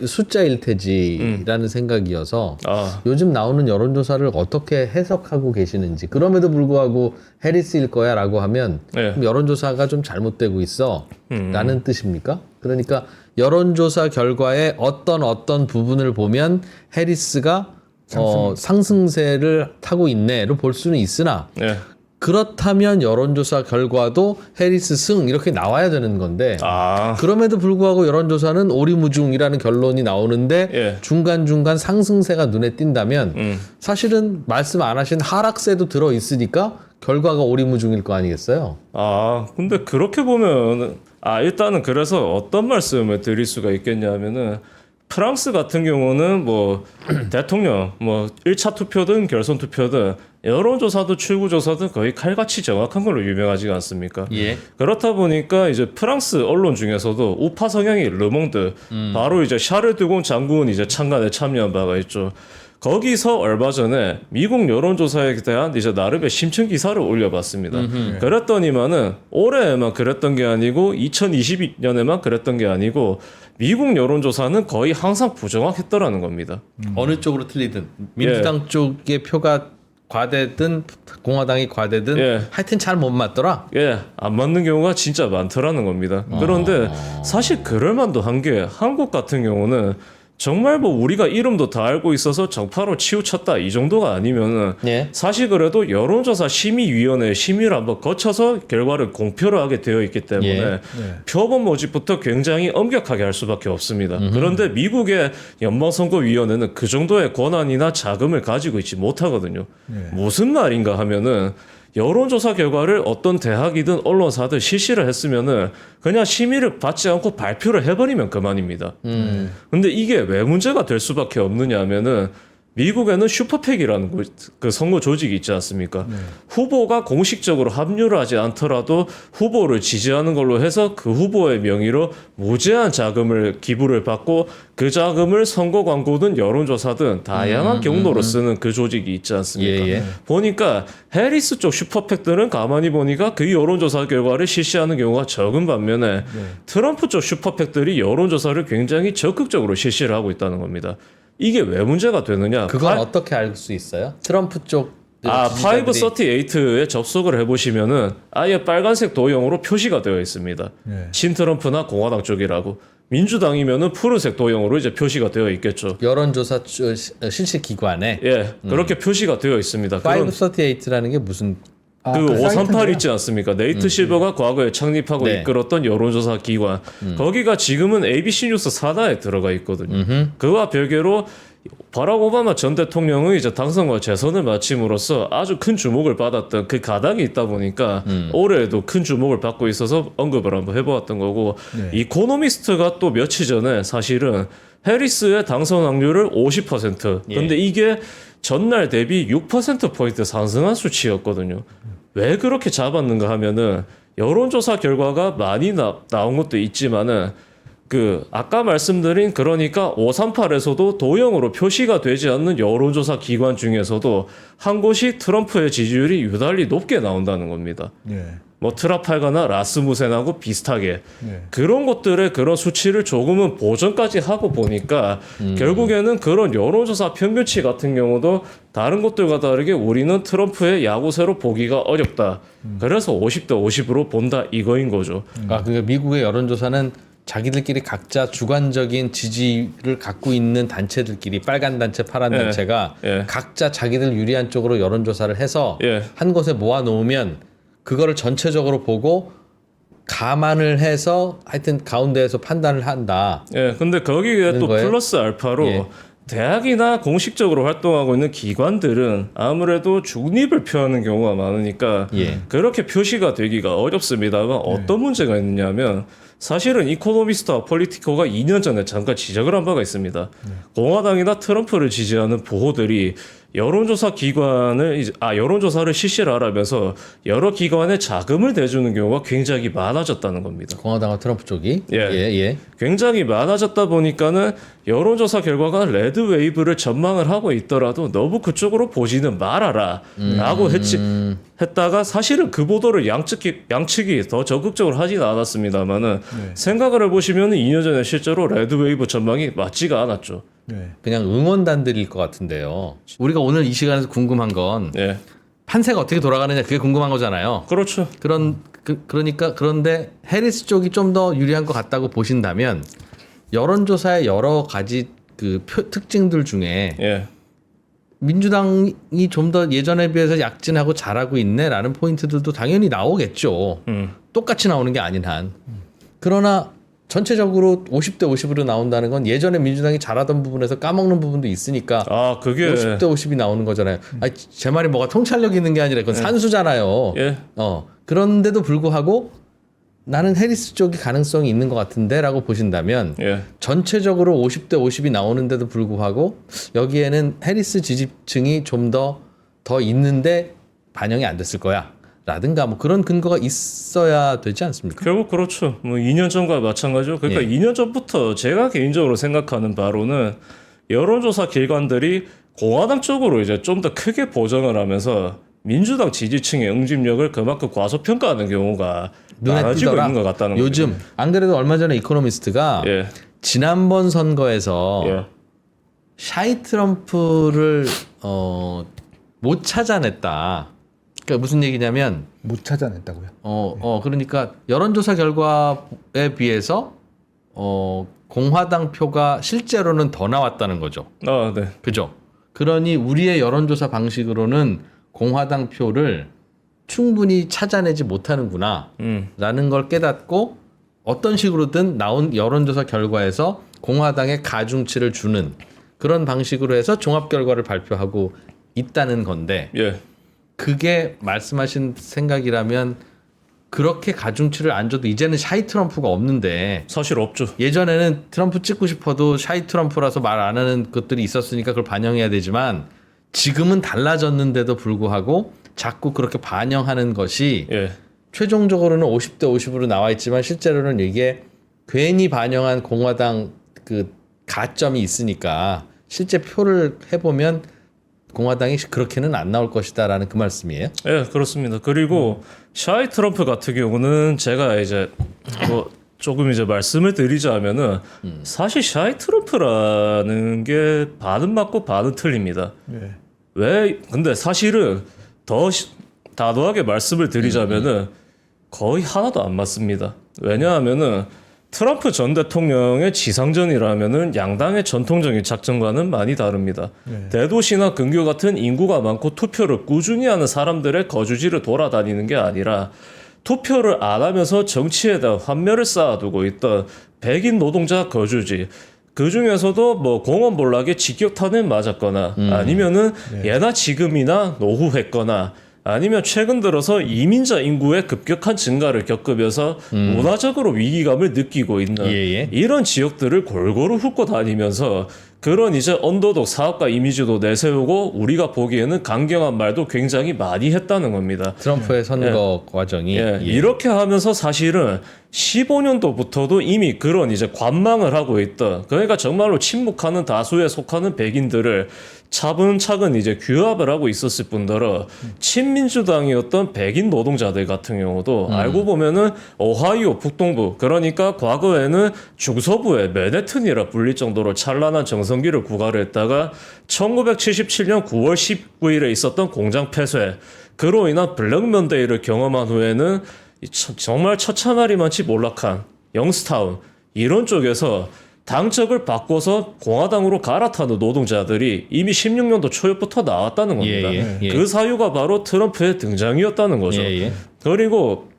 [SPEAKER 2] 그 숫자일 테지라는 생각이어서
[SPEAKER 3] 아,
[SPEAKER 2] 요즘 나오는 여론조사를 어떻게 해석하고 계시는지 그럼에도 불구하고 해리스일 거야 라고 하면
[SPEAKER 3] 예.
[SPEAKER 2] 그럼 여론조사가 좀 잘못되고 있어 라는 뜻입니까? 그러니까 여론조사 결과에 어떤 부분을 보면 해리스가 상승세를 타고 있네로 볼 수는 있으나
[SPEAKER 3] 예,
[SPEAKER 2] 그렇다면 여론조사 결과도 해리스 승 이렇게 나와야 되는 건데
[SPEAKER 3] 아,
[SPEAKER 2] 그럼에도 불구하고 여론조사는 오리무중이라는 결론이 나오는데
[SPEAKER 3] 예.
[SPEAKER 2] 중간중간 상승세가 눈에 띈다면 사실은 말씀 안 하신 하락세도 들어 있으니까 결과가 오리무중일 거 아니겠어요?
[SPEAKER 3] 아, 근데 그렇게 보면 일단은 그래서 어떤 말씀을 드릴 수가 있겠냐면은 프랑스 같은 경우는 뭐 대통령 뭐 1차 투표든 결선 투표든 여론조사도 출구조사든 거의 칼같이 정확한 걸로 유명하지 않습니까?
[SPEAKER 2] 예.
[SPEAKER 3] 그렇다 보니까 이제 프랑스 언론 중에서도 우파 성향이 르몽드 바로 이제 샤를 드공 장군 이제 창간에 참여한 바가 있죠. 거기서 얼마 전에 미국 여론조사에 대한 이제 나름의 심층 기사를 올려봤습니다. 그랬더니만은 올해에만 그랬던 게 아니고 2022년에만 그랬던 게 아니고 미국 여론조사는 거의 항상 부정확했더라는 겁니다.
[SPEAKER 2] 어느 쪽으로 틀리든 민주당 쪽의 표가 과대든 공화당이 과대든
[SPEAKER 3] 예.
[SPEAKER 2] 하여튼 잘 못 맞더라.
[SPEAKER 3] 예, 안 맞는 경우가 진짜 많더라는 겁니다. 그런데 사실 그럴만도 한 게 한국 같은 경우는 정말 뭐 우리가 이름도 다 알고 있어서 정파로 치우쳤다 이 정도가 아니면은
[SPEAKER 2] 예.
[SPEAKER 3] 사실 그래도 여론조사 심의위원회 심의를 한번 거쳐서 결과를 공표를 하게 되어 있기 때문에
[SPEAKER 2] 예.
[SPEAKER 3] 표본 모집부터 굉장히 엄격하게 할 수밖에 없습니다. 그런데 미국의 연방선거위원회는 그 정도의 권한이나 자금을 가지고 있지 못하거든요. 무슨 말인가 하면은 여론조사 결과를 어떤 대학이든 언론사든 실시를 했으면은 그냥 심의를 받지 않고 발표를 해버리면 그만입니다. 근데 이게 왜 문제가 될 수밖에 없느냐 하면은 미국에는 슈퍼팩이라는 그 선거 조직이 있지 않습니까? 후보가 공식적으로 합류를 하지 않더라도 후보를 지지하는 걸로 해서 그 후보의 명의로 무제한 자금을 기부를 받고 그 자금을 선거 광고든 여론조사든 다양한 경로로 쓰는 그 조직이 있지 않습니까?
[SPEAKER 2] 예, 예.
[SPEAKER 3] 보니까 해리스 쪽 슈퍼팩들은 가만히 보니까 그 여론조사 결과를 실시하는 경우가 적은 반면에 트럼프 쪽 슈퍼팩들이 여론조사를 굉장히 적극적으로 실시를 하고 있다는 겁니다. 이게 왜 문제가 되느냐?
[SPEAKER 2] 그건 어떻게 알 수 있어요? 트럼프 쪽
[SPEAKER 3] 538에 접속을 해보시면은 아예 빨간색 도형으로 표시가 되어 있습니다. 친트럼프나 공화당 쪽이라고. 민주당이면은 푸른색 도형으로 이제 표시가 되어 있겠죠.
[SPEAKER 2] 여론조사 실시 기관에
[SPEAKER 3] 예, 그렇게 표시가 되어 있습니다. 그런
[SPEAKER 2] 538라는 게 무슨
[SPEAKER 3] 그 538 있지 않습니까? 네이트 실버가 과거에 창립하고
[SPEAKER 2] 네.
[SPEAKER 3] 이끌었던 여론조사 기관. 거기가 지금은 ABC 뉴스 산하에 들어가 있거든요. 그와 별개로 바락 오바마 전 대통령의 이제 당선과 재선을 마침으로써 아주 큰 주목을 받았던 그 가닥이 있다 보니까 올해에도 큰 주목을 받고 있어서 언급을 한번 해보았던 거고 이코노미스트가 또 며칠 전에 사실은 해리스의 당선 확률을 50%. 근데 이게 전날 대비 6%포인트 상승한 수치였거든요. 왜 그렇게 잡았는가 하면은 여론조사 결과가 많이 나온 것도 있지만은 그 아까 말씀드린 그러니까 538에서도 도형으로 표시가 되지 않는 여론조사 기관 중에서도 한 곳이 트럼프의 지지율이 유달리 높게 나온다는 겁니다. 뭐 트라팔가나 라스무센하고 비슷하게 그런 것들의 그런 수치를 조금은 보정까지 하고 보니까 결국에는 그런 여론조사 평균치 같은 경우도 다른 것들과 다르게 우리는 트럼프의 야구세로 보기가 어렵다. 그래서 50대 50으로 본다 이거인 거죠.
[SPEAKER 2] 그러니까 미국의 여론조사는 자기들끼리 각자 주관적인 지지를 갖고 있는 단체들끼리 빨간 단체, 파란 단체가 각자 자기들 유리한 쪽으로 여론조사를 해서 한 곳에 모아놓으면 그거를 전체적으로 보고 감안을 해서 하여튼 가운데에서 판단을 한다.
[SPEAKER 3] 예, 근데 거기에 또
[SPEAKER 2] 거예요?
[SPEAKER 3] 플러스 알파로 대학이나 공식적으로 활동하고 있는 기관들은 아무래도 중립을 표하는 경우가 많으니까 그렇게 표시가 되기가 어렵습니다만 어떤 문제가 있느냐면 사실은 이코노미스트와 폴리티코가 2년 전에 잠깐 지적을 한 바가 있습니다. 공화당이나 트럼프를 지지하는 보호들이 여론조사 기관을 여론조사를 실시를 하라면서 여러 기관에 자금을 대주는 경우가 굉장히 많아졌다는 겁니다.
[SPEAKER 2] 공화당과 트럼프 쪽이
[SPEAKER 3] 예. 굉장히 많아졌다 보니까는 여론조사 결과가 레드 웨이브를 전망을 하고 있더라도 너무 그쪽으로 보지는 말아라라고 했다가 사실은 그 보도를 양측이 더 적극적으로 하지는 않았습니다만은 생각을 해보시면 2년 전에 실제로 레드 웨이브 전망이 맞지가 않았죠.
[SPEAKER 2] 그냥 응원단들일 것 같은데요. 우리가 오늘 이 시간에서 궁금한 건 판세가 어떻게 돌아가느냐 그게 궁금한 거잖아요.
[SPEAKER 3] 그렇죠.
[SPEAKER 2] 그러니까 그런데 해리스 쪽이 좀 더 유리한 것 같다고 보신다면 여론조사의 여러 가지 그 특징들 중에 민주당이 좀 더 예전에 비해서 약진하고 잘하고 있네라는 포인트들도 당연히 나오겠죠. 똑같이 나오는 게 아닌 한. 그러나 전체적으로 50대 50으로 나온다는 건 예전에 민주당이 잘하던 부분에서 까먹는 부분도 있으니까
[SPEAKER 3] 그게
[SPEAKER 2] 50대 50이 나오는 거잖아요. 제 말이 뭐가 통찰력 있는 게 아니라 그건 산수잖아요. 그런데도 불구하고 나는 해리스 쪽이 가능성이 있는 것 같은데라고 보신다면
[SPEAKER 3] 예.
[SPEAKER 2] 전체적으로 50대 50이 나오는데도 불구하고 여기에는 해리스 지지층이 좀 더 있는데 반영이 안 됐을 거야. 라든가 뭐 그런 근거가 있어야 되지 않습니까?
[SPEAKER 3] 결국 그렇죠. 뭐 2년 전과 마찬가지죠. 그러니까
[SPEAKER 2] 예.
[SPEAKER 3] 2년 전부터 제가 개인적으로 생각하는 바로는 여론조사 기관들이 공화당 쪽으로 이제 좀 더 크게 보정을 하면서 민주당 지지층의 응집력을 그만큼 과소평가하는 경우가
[SPEAKER 2] 눈에
[SPEAKER 3] 많아지고
[SPEAKER 2] 띄더라.
[SPEAKER 3] 있는 것 같다는
[SPEAKER 2] 요즘 안 그래도 얼마 전에 이코노미스트가
[SPEAKER 3] 예.
[SPEAKER 2] 지난번 선거에서
[SPEAKER 3] 예.
[SPEAKER 2] 샤이 트럼프를 못 찾아냈다. 그러니까 무슨 얘기냐면
[SPEAKER 4] 못 찾아냈다고요?
[SPEAKER 2] 그러니까 여론조사 결과에 비해서 공화당 표가 실제로는 더 나왔다는 거죠.
[SPEAKER 3] 아, 네.
[SPEAKER 2] 그죠? 그러니 우리의 여론조사 방식으로는 공화당 표를 충분히 찾아내지 못하는구나 라는 걸 깨닫고 어떤 식으로든 나온 여론조사 결과에서 공화당에 가중치를 주는 그런 방식으로 해서 종합 결과를 발표하고 있다는 건데
[SPEAKER 3] 예.
[SPEAKER 2] 그게 말씀하신 생각이라면 그렇게 가중치를 안 줘도 이제는 샤이 트럼프가 없는데
[SPEAKER 3] 사실 없죠.
[SPEAKER 2] 예전에는 트럼프 찍고 싶어도 샤이 트럼프라서 말 안 하는 것들이 있었으니까 그걸 반영해야 되지만 지금은 달라졌는데도 불구하고 자꾸 그렇게 반영하는 것이
[SPEAKER 3] 예.
[SPEAKER 2] 최종적으로는 50대 50으로 나와 있지만 실제로는 이게 괜히 반영한 공화당 그 가점이 있으니까 실제 표를 해보면 공화당이 그렇게는 안 나올 것이다라는 그 말씀이에요.
[SPEAKER 3] 예, 그렇습니다. 그리고 샤이 트럼프 같은 경우는 제가 이제 뭐 조금 이제 말씀을 드리자면은 사실 샤이 트럼프라는 게 반은 맞고 반은 틀립니다.
[SPEAKER 4] 예.
[SPEAKER 3] 왜? 근데 사실은 더 단호하게 말씀을 드리자면은 거의 하나도 안 맞습니다. 왜냐하면은 트럼프 전 대통령의 지상전이라면은 양당의 전통적인 작전과는 많이 다릅니다. 대도시나 근교 같은 인구가 많고 투표를 꾸준히 하는 사람들의 거주지를 돌아다니는 게 아니라 투표를 안 하면서 정치에다 환멸을 쌓아두고 있던 백인 노동자 거주지. 그 중에서도 뭐 공원 볼락에 직격탄을 맞았거나 아니면은 예나 지금이나 노후했거나 아니면 최근 들어서 이민자 인구의 급격한 증가를 겪으면서 문화적으로 위기감을 느끼고 있는
[SPEAKER 2] 예.
[SPEAKER 3] 이런 지역들을 골고루 훑고 다니면서 그런 이제 언더독 사업가 이미지도 내세우고 우리가 보기에는 강경한 말도 굉장히 많이 했다는 겁니다.
[SPEAKER 2] 트럼프의 선거 과정이
[SPEAKER 3] 예, 이렇게 하면서 사실은 15년도부터도 이미 그런 이제 관망을 하고 있던 그러니까 정말로 침묵하는 다수에 속하는 백인들을 차근차근 이제 규합을 하고 있었을 뿐더러 친민주당이었던 백인 노동자들 같은 경우도 알고 보면은 오하이오 북동부 그러니까 과거에는 중서부의 맨해튼이라 불릴 정도로 찬란한 정성기를 구가를 했다가 1977년 9월 19일에 있었던 공장 폐쇄 그로 인한 블랙먼데이를 경험한 후에는 정말 처참하리만치 몰락한 영스타운 이런 쪽에서 당적을 바꿔서 공화당으로 갈아타는 노동자들이 이미 16년도 초부터 나왔다는 겁니다.
[SPEAKER 2] 예.
[SPEAKER 3] 그 사유가 바로 트럼프의 등장이었다는 거죠.
[SPEAKER 2] 예.
[SPEAKER 3] 그리고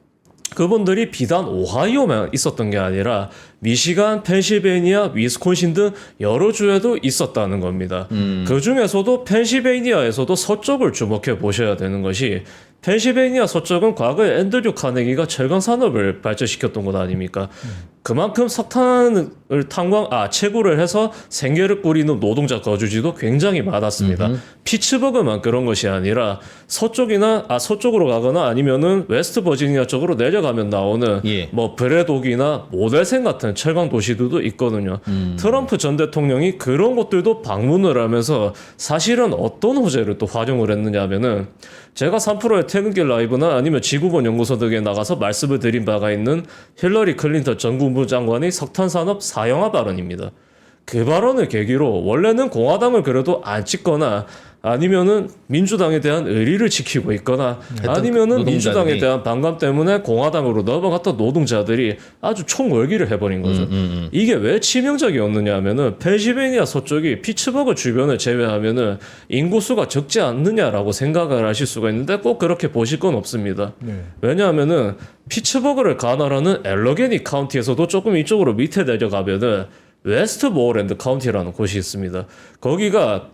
[SPEAKER 3] 그분들이 비단 오하이오만 있었던 게 아니라 미시간, 펜실베이니아, 위스콘신 등 여러 주에도 있었다는 겁니다. 그 중에서도 펜실베이니아에서도 서쪽을 주목해 보셔야 되는 것이 펜실베이니아 서쪽은 과거에 앤드류 카네기가 철강 산업을 발전시켰던 곳 아닙니까? 그만큼 석탄을 채굴을 해서 생계를 꾸리는 노동자 거주지도 굉장히 많았습니다. 피츠버그만 그런 것이 아니라 서쪽으로 가거나 아니면은 웨스트 버지니아 쪽으로 내려가면 나오는 뭐 브레독이나 모델생 같은 철강 도시들도 있거든요. 트럼프 전 대통령이 그런 곳들도 방문을 하면서 사실은 어떤 호재를 또 활용을 했느냐면은 제가 3프로의 퇴근길 라이브나 아니면 지구본 연구소 등에 나가서 말씀을 드린 바가 있는 힐러리 클린턴 전 국무부 장관의 석탄산업 사형화 발언입니다. 그 발언을 계기로 원래는 공화당을 그래도 안 찍거나 아니면은 민주당에 대한 의리를 지키고 있거나 아니면은 민주당에 대한 반감 때문에 공화당으로 넘어갔던 노동자들이 아주 총궐기를 해버린 거죠. 이게 왜 치명적이었느냐 하면은 펜실베이니아 서쪽이 피츠버그 주변을 제외하면은 인구수가 적지 않느냐라고 생각을 하실 수가 있는데 꼭 그렇게 보실 건 없습니다. 왜냐하면은 피츠버그를 가나라는 엘러게니 카운티에서도 조금 이쪽으로 밑에 내려가면은 웨스트모어랜드 카운티라는 곳이 있습니다. 거기가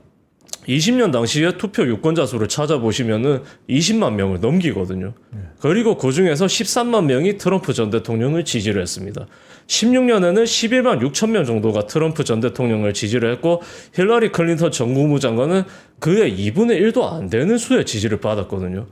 [SPEAKER 3] 20년 당시에 투표 유권자 수를 찾아보시면은 20만 명을 넘기거든요. 그리고 그 중에서 13만 명이 트럼프 전 대통령을 지지를 했습니다. 16년에는 11만 6천 명 정도가 트럼프 전 대통령을 지지를 했고 힐러리 클린턴 전 국무장관은 그의 2분의 1도 안 되는 수의 지지를 받았거든요.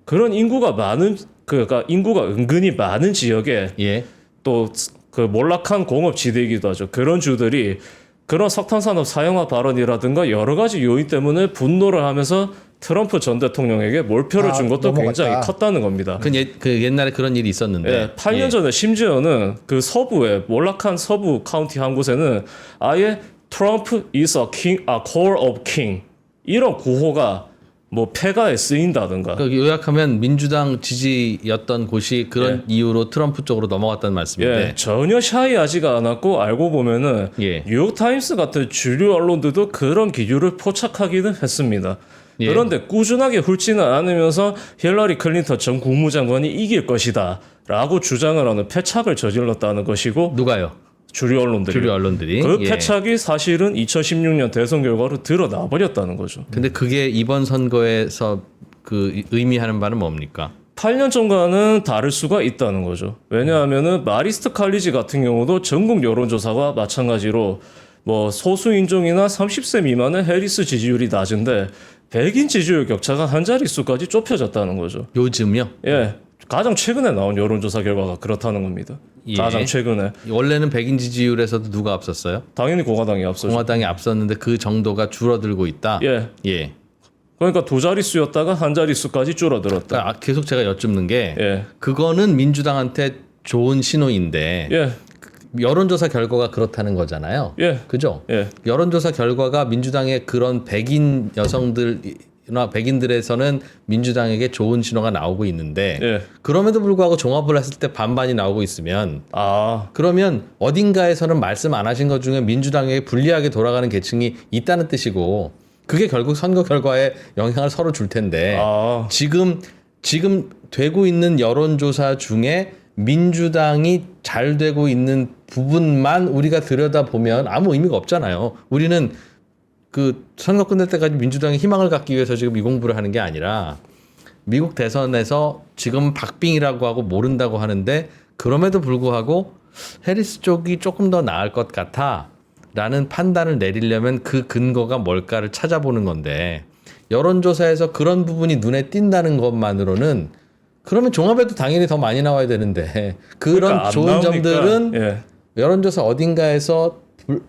[SPEAKER 3] 그런 인구가 많은 그러니까 인구가 은근히 많은 지역에
[SPEAKER 2] 예.
[SPEAKER 3] 또 그 몰락한 공업 지대이기도 하죠. 그런 주들이 그런 석탄 산업 사형화 발언이라든가 여러 가지 요인 때문에 분노를 하면서 트럼프 전 대통령에게 몰표를 준 것도
[SPEAKER 4] 넘어갔다.
[SPEAKER 3] 굉장히 컸다는 겁니다.
[SPEAKER 2] 그 옛날에 그런 일이 있었는데.
[SPEAKER 3] 예, 8년 전에 심지어는 그 서부에 몰락한 서부 카운티 한 곳에는 아예 트럼프 is a king, a core of king 이런 구호가 뭐 폐가에 쓰인다든가.
[SPEAKER 2] 그 요약하면 민주당 지지였던 곳이 그런 이유로 트럼프 쪽으로 넘어갔다는 말씀인데.
[SPEAKER 3] 예, 전혀 샤이하지가 않았고 알고 보면은
[SPEAKER 2] 예.
[SPEAKER 3] 뉴욕 타임스 같은 주류 언론들도 그런 기류를 포착하기는 했습니다.
[SPEAKER 2] 예.
[SPEAKER 3] 그런데 꾸준하게 훑지는 않으면서 힐러리 클린턴 전 국무장관이 이길 것이다라고 주장을 하는 패착을 저질렀다는 것이고
[SPEAKER 2] 누가요?
[SPEAKER 3] 주류 언론들이
[SPEAKER 2] 주류 언론들이.
[SPEAKER 3] 그
[SPEAKER 2] 예.
[SPEAKER 3] 패착이 사실은 2016년 대선 결과로 드러나 버렸다는 거죠.
[SPEAKER 2] 근데 그게 이번 선거에서 그 의미하는 바는 뭡니까?
[SPEAKER 3] 8년 전과는 다를 수가 있다는 거죠. 왜냐하면은 마리스트 칼리지 같은 경우도 전국 여론조사와 마찬가지로 뭐 소수 인종이나 30세 미만의 해리스 지지율이 낮은데 백인 지지율 격차가 한 자릿수까지 좁혀졌다는 거죠.
[SPEAKER 2] 요즘요?
[SPEAKER 3] 예, 가장 최근에 나온 여론조사 결과가 그렇다는 겁니다.
[SPEAKER 2] 예.
[SPEAKER 3] 가장 최근에
[SPEAKER 2] 원래는 백인 지지율에서도 누가 앞섰어요?
[SPEAKER 3] 당연히 공화당이 앞서죠.
[SPEAKER 2] 공화당이 앞섰는데 그 정도가 줄어들고 있다.
[SPEAKER 3] 예,
[SPEAKER 2] 예.
[SPEAKER 3] 그러니까 두 자릿수였다가 한 자릿수까지 줄어들었다.
[SPEAKER 2] 그러니까 계속 제가 여쭙는 게
[SPEAKER 3] 예,
[SPEAKER 2] 그거는 민주당한테 좋은 신호인데
[SPEAKER 3] 예,
[SPEAKER 2] 여론조사 결과가 그렇다는 거잖아요.
[SPEAKER 3] 예,
[SPEAKER 2] 그죠?
[SPEAKER 3] 예,
[SPEAKER 2] 여론조사 결과가 민주당의 그런 백인 여성들이나 백인들에서는 민주당에게 좋은 신호가 나오고 있는데
[SPEAKER 3] 예.
[SPEAKER 2] 그럼에도 불구하고 종합을 했을 때 반반이 나오고 있으면
[SPEAKER 3] 아,
[SPEAKER 2] 그러면 어딘가에서는 말씀 안 하신 것 중에 민주당에게 불리하게 돌아가는 계층이 있다는 뜻이고 그게 결국 선거 결과에 영향을 서로 줄 텐데
[SPEAKER 3] 아,
[SPEAKER 2] 지금 되고 있는 여론조사 중에 민주당이 잘 되고 있는 부분만 우리가 들여다보면 아무 의미가 없잖아요. 우리는 그 선거 끝날 때까지 민주당에 희망을 갖기 위해서 지금 이 공부를 하는 게 아니라 미국 대선에서 지금 박빙이라고 하고 모른다고 하는데 그럼에도 불구하고 해리스 쪽이 조금 더 나을 것 같아 라는 판단을 내리려면 그 근거가 뭘까를 찾아보는 건데 여론조사에서 그런 부분이 눈에 띈다는 것만으로는 그러면 종합에도 당연히 더 많이 나와야 되는데 그런
[SPEAKER 3] 그러니까 안
[SPEAKER 2] 좋은
[SPEAKER 3] 나오니까,
[SPEAKER 2] 점들은
[SPEAKER 3] 예.
[SPEAKER 2] 여론조사 어딘가에서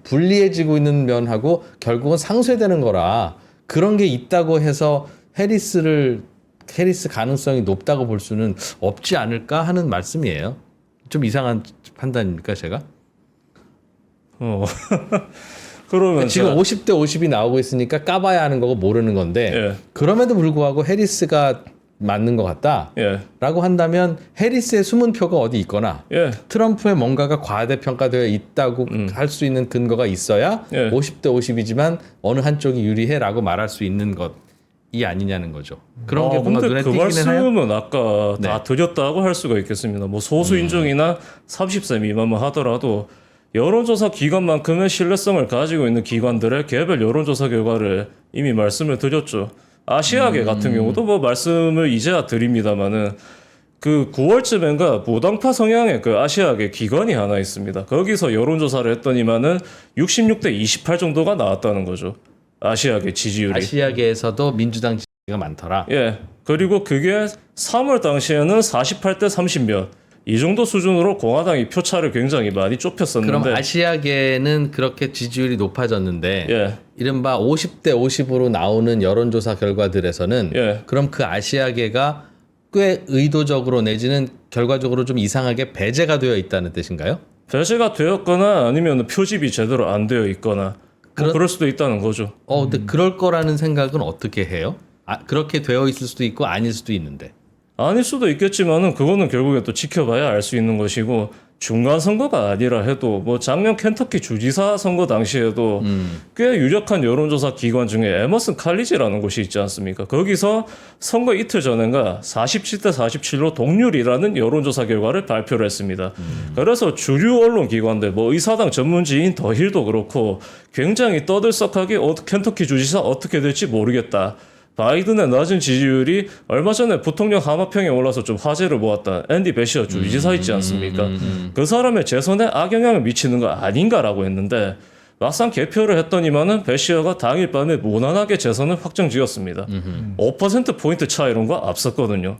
[SPEAKER 2] 불리해지고 있는 면하고 결국은 상쇄되는 거라 그런 게 있다고 해서 해리스 가능성이 높다고 볼 수는 없지 않을까 하는 말씀이에요. 좀 이상한 판단입니까 제가?
[SPEAKER 3] 그러면
[SPEAKER 2] 지금 50대 50이 나오고 있으니까 까봐야 하는 거고 모르는 건데
[SPEAKER 3] 예.
[SPEAKER 2] 그럼에도 불구하고 해리스가 맞는 것 같다
[SPEAKER 3] 예,
[SPEAKER 2] 라고 한다면 해리스의 숨은 표가 어디 있거나
[SPEAKER 3] 예,
[SPEAKER 2] 트럼프의 뭔가가 과대평가되어 있다고 할 수 있는 근거가 있어야
[SPEAKER 3] 예.
[SPEAKER 2] 50대 50이지만 어느 한쪽이 유리해라고 말할 수 있는 것이 아니냐는 거죠. 그런 게 뭔가
[SPEAKER 3] 근데
[SPEAKER 2] 눈에
[SPEAKER 3] 그
[SPEAKER 2] 띄기는 해요.
[SPEAKER 3] 말씀은 아까
[SPEAKER 2] 네.
[SPEAKER 3] 다 드렸다고 할 수가 있겠습니다. 뭐 소수 인종이나 30세 미만만 하더라도 여론조사 기관만큼의 신뢰성을 가지고 있는 기관들의 개별 여론조사 결과를 이미 말씀을 드렸죠. 아시아계 같은 경우도 뭐 말씀을 이제야 드립니다만은 그 9월쯤엔가 무당파 성향의 그 아시아계 기관이 하나 있습니다. 거기서 여론조사를 했더니만은 66대 28 정도가 나왔다는 거죠. 아시아계 지지율이.
[SPEAKER 2] 아시아계에서도 민주당 지지가 많더라.
[SPEAKER 3] 예. 그리고 그게 3월 당시에는 48대 30몇 이 정도 수준으로 공화당이 표차를 굉장히 많이 좁혔었는데.
[SPEAKER 2] 그럼 아시아계는 그렇게 지지율이 높아졌는데
[SPEAKER 3] 예.
[SPEAKER 2] 이른바 50대 50으로 나오는 여론조사 결과들에서는
[SPEAKER 3] 예.
[SPEAKER 2] 그럼 그 아시아계가 꽤 의도적으로 내지는 결과적으로 좀 이상하게 배제가 되어 있다는 뜻인가요?
[SPEAKER 3] 배제가 되었거나 아니면 표집이 제대로 안 되어 있거나 뭐 그럴 수도 있다는 거죠.
[SPEAKER 2] 근데 그럴 거라는 생각은 어떻게 해요? 그렇게 되어 있을 수도 있고 아닐 수도 있는데.
[SPEAKER 3] 아닐 수도 있겠지만은 그거는 결국에 또 지켜봐야 알 수 있는 것이고 중간 선거가 아니라 해도 뭐 작년 켄터키 주지사 선거 당시에도 꽤 유력한 여론조사 기관 중에 에머슨 칼리지라는 곳이 있지 않습니까? 거기서 선거 이틀 전인가 47대 47로 동률이라는 여론조사 결과를 발표를 했습니다. 그래서 주류 언론 기관들, 뭐 의사당 전문지인 더힐도 그렇고 굉장히 떠들썩하게 켄터키 주지사 어떻게 될지 모르겠다. 바이든의 낮은 지지율이 얼마 전에 부통령 하마평에 올라서 좀 화제를 모았던 앤디 베시어 주지사 있지 않습니까? 그 사람의 재선에 악영향을 미치는 거 아닌가라고 했는데 막상 개표를 했더니만은 베시어가 당일 밤에 무난하게 재선을 확정지었습니다. 5%포인트 차이론과 앞섰거든요.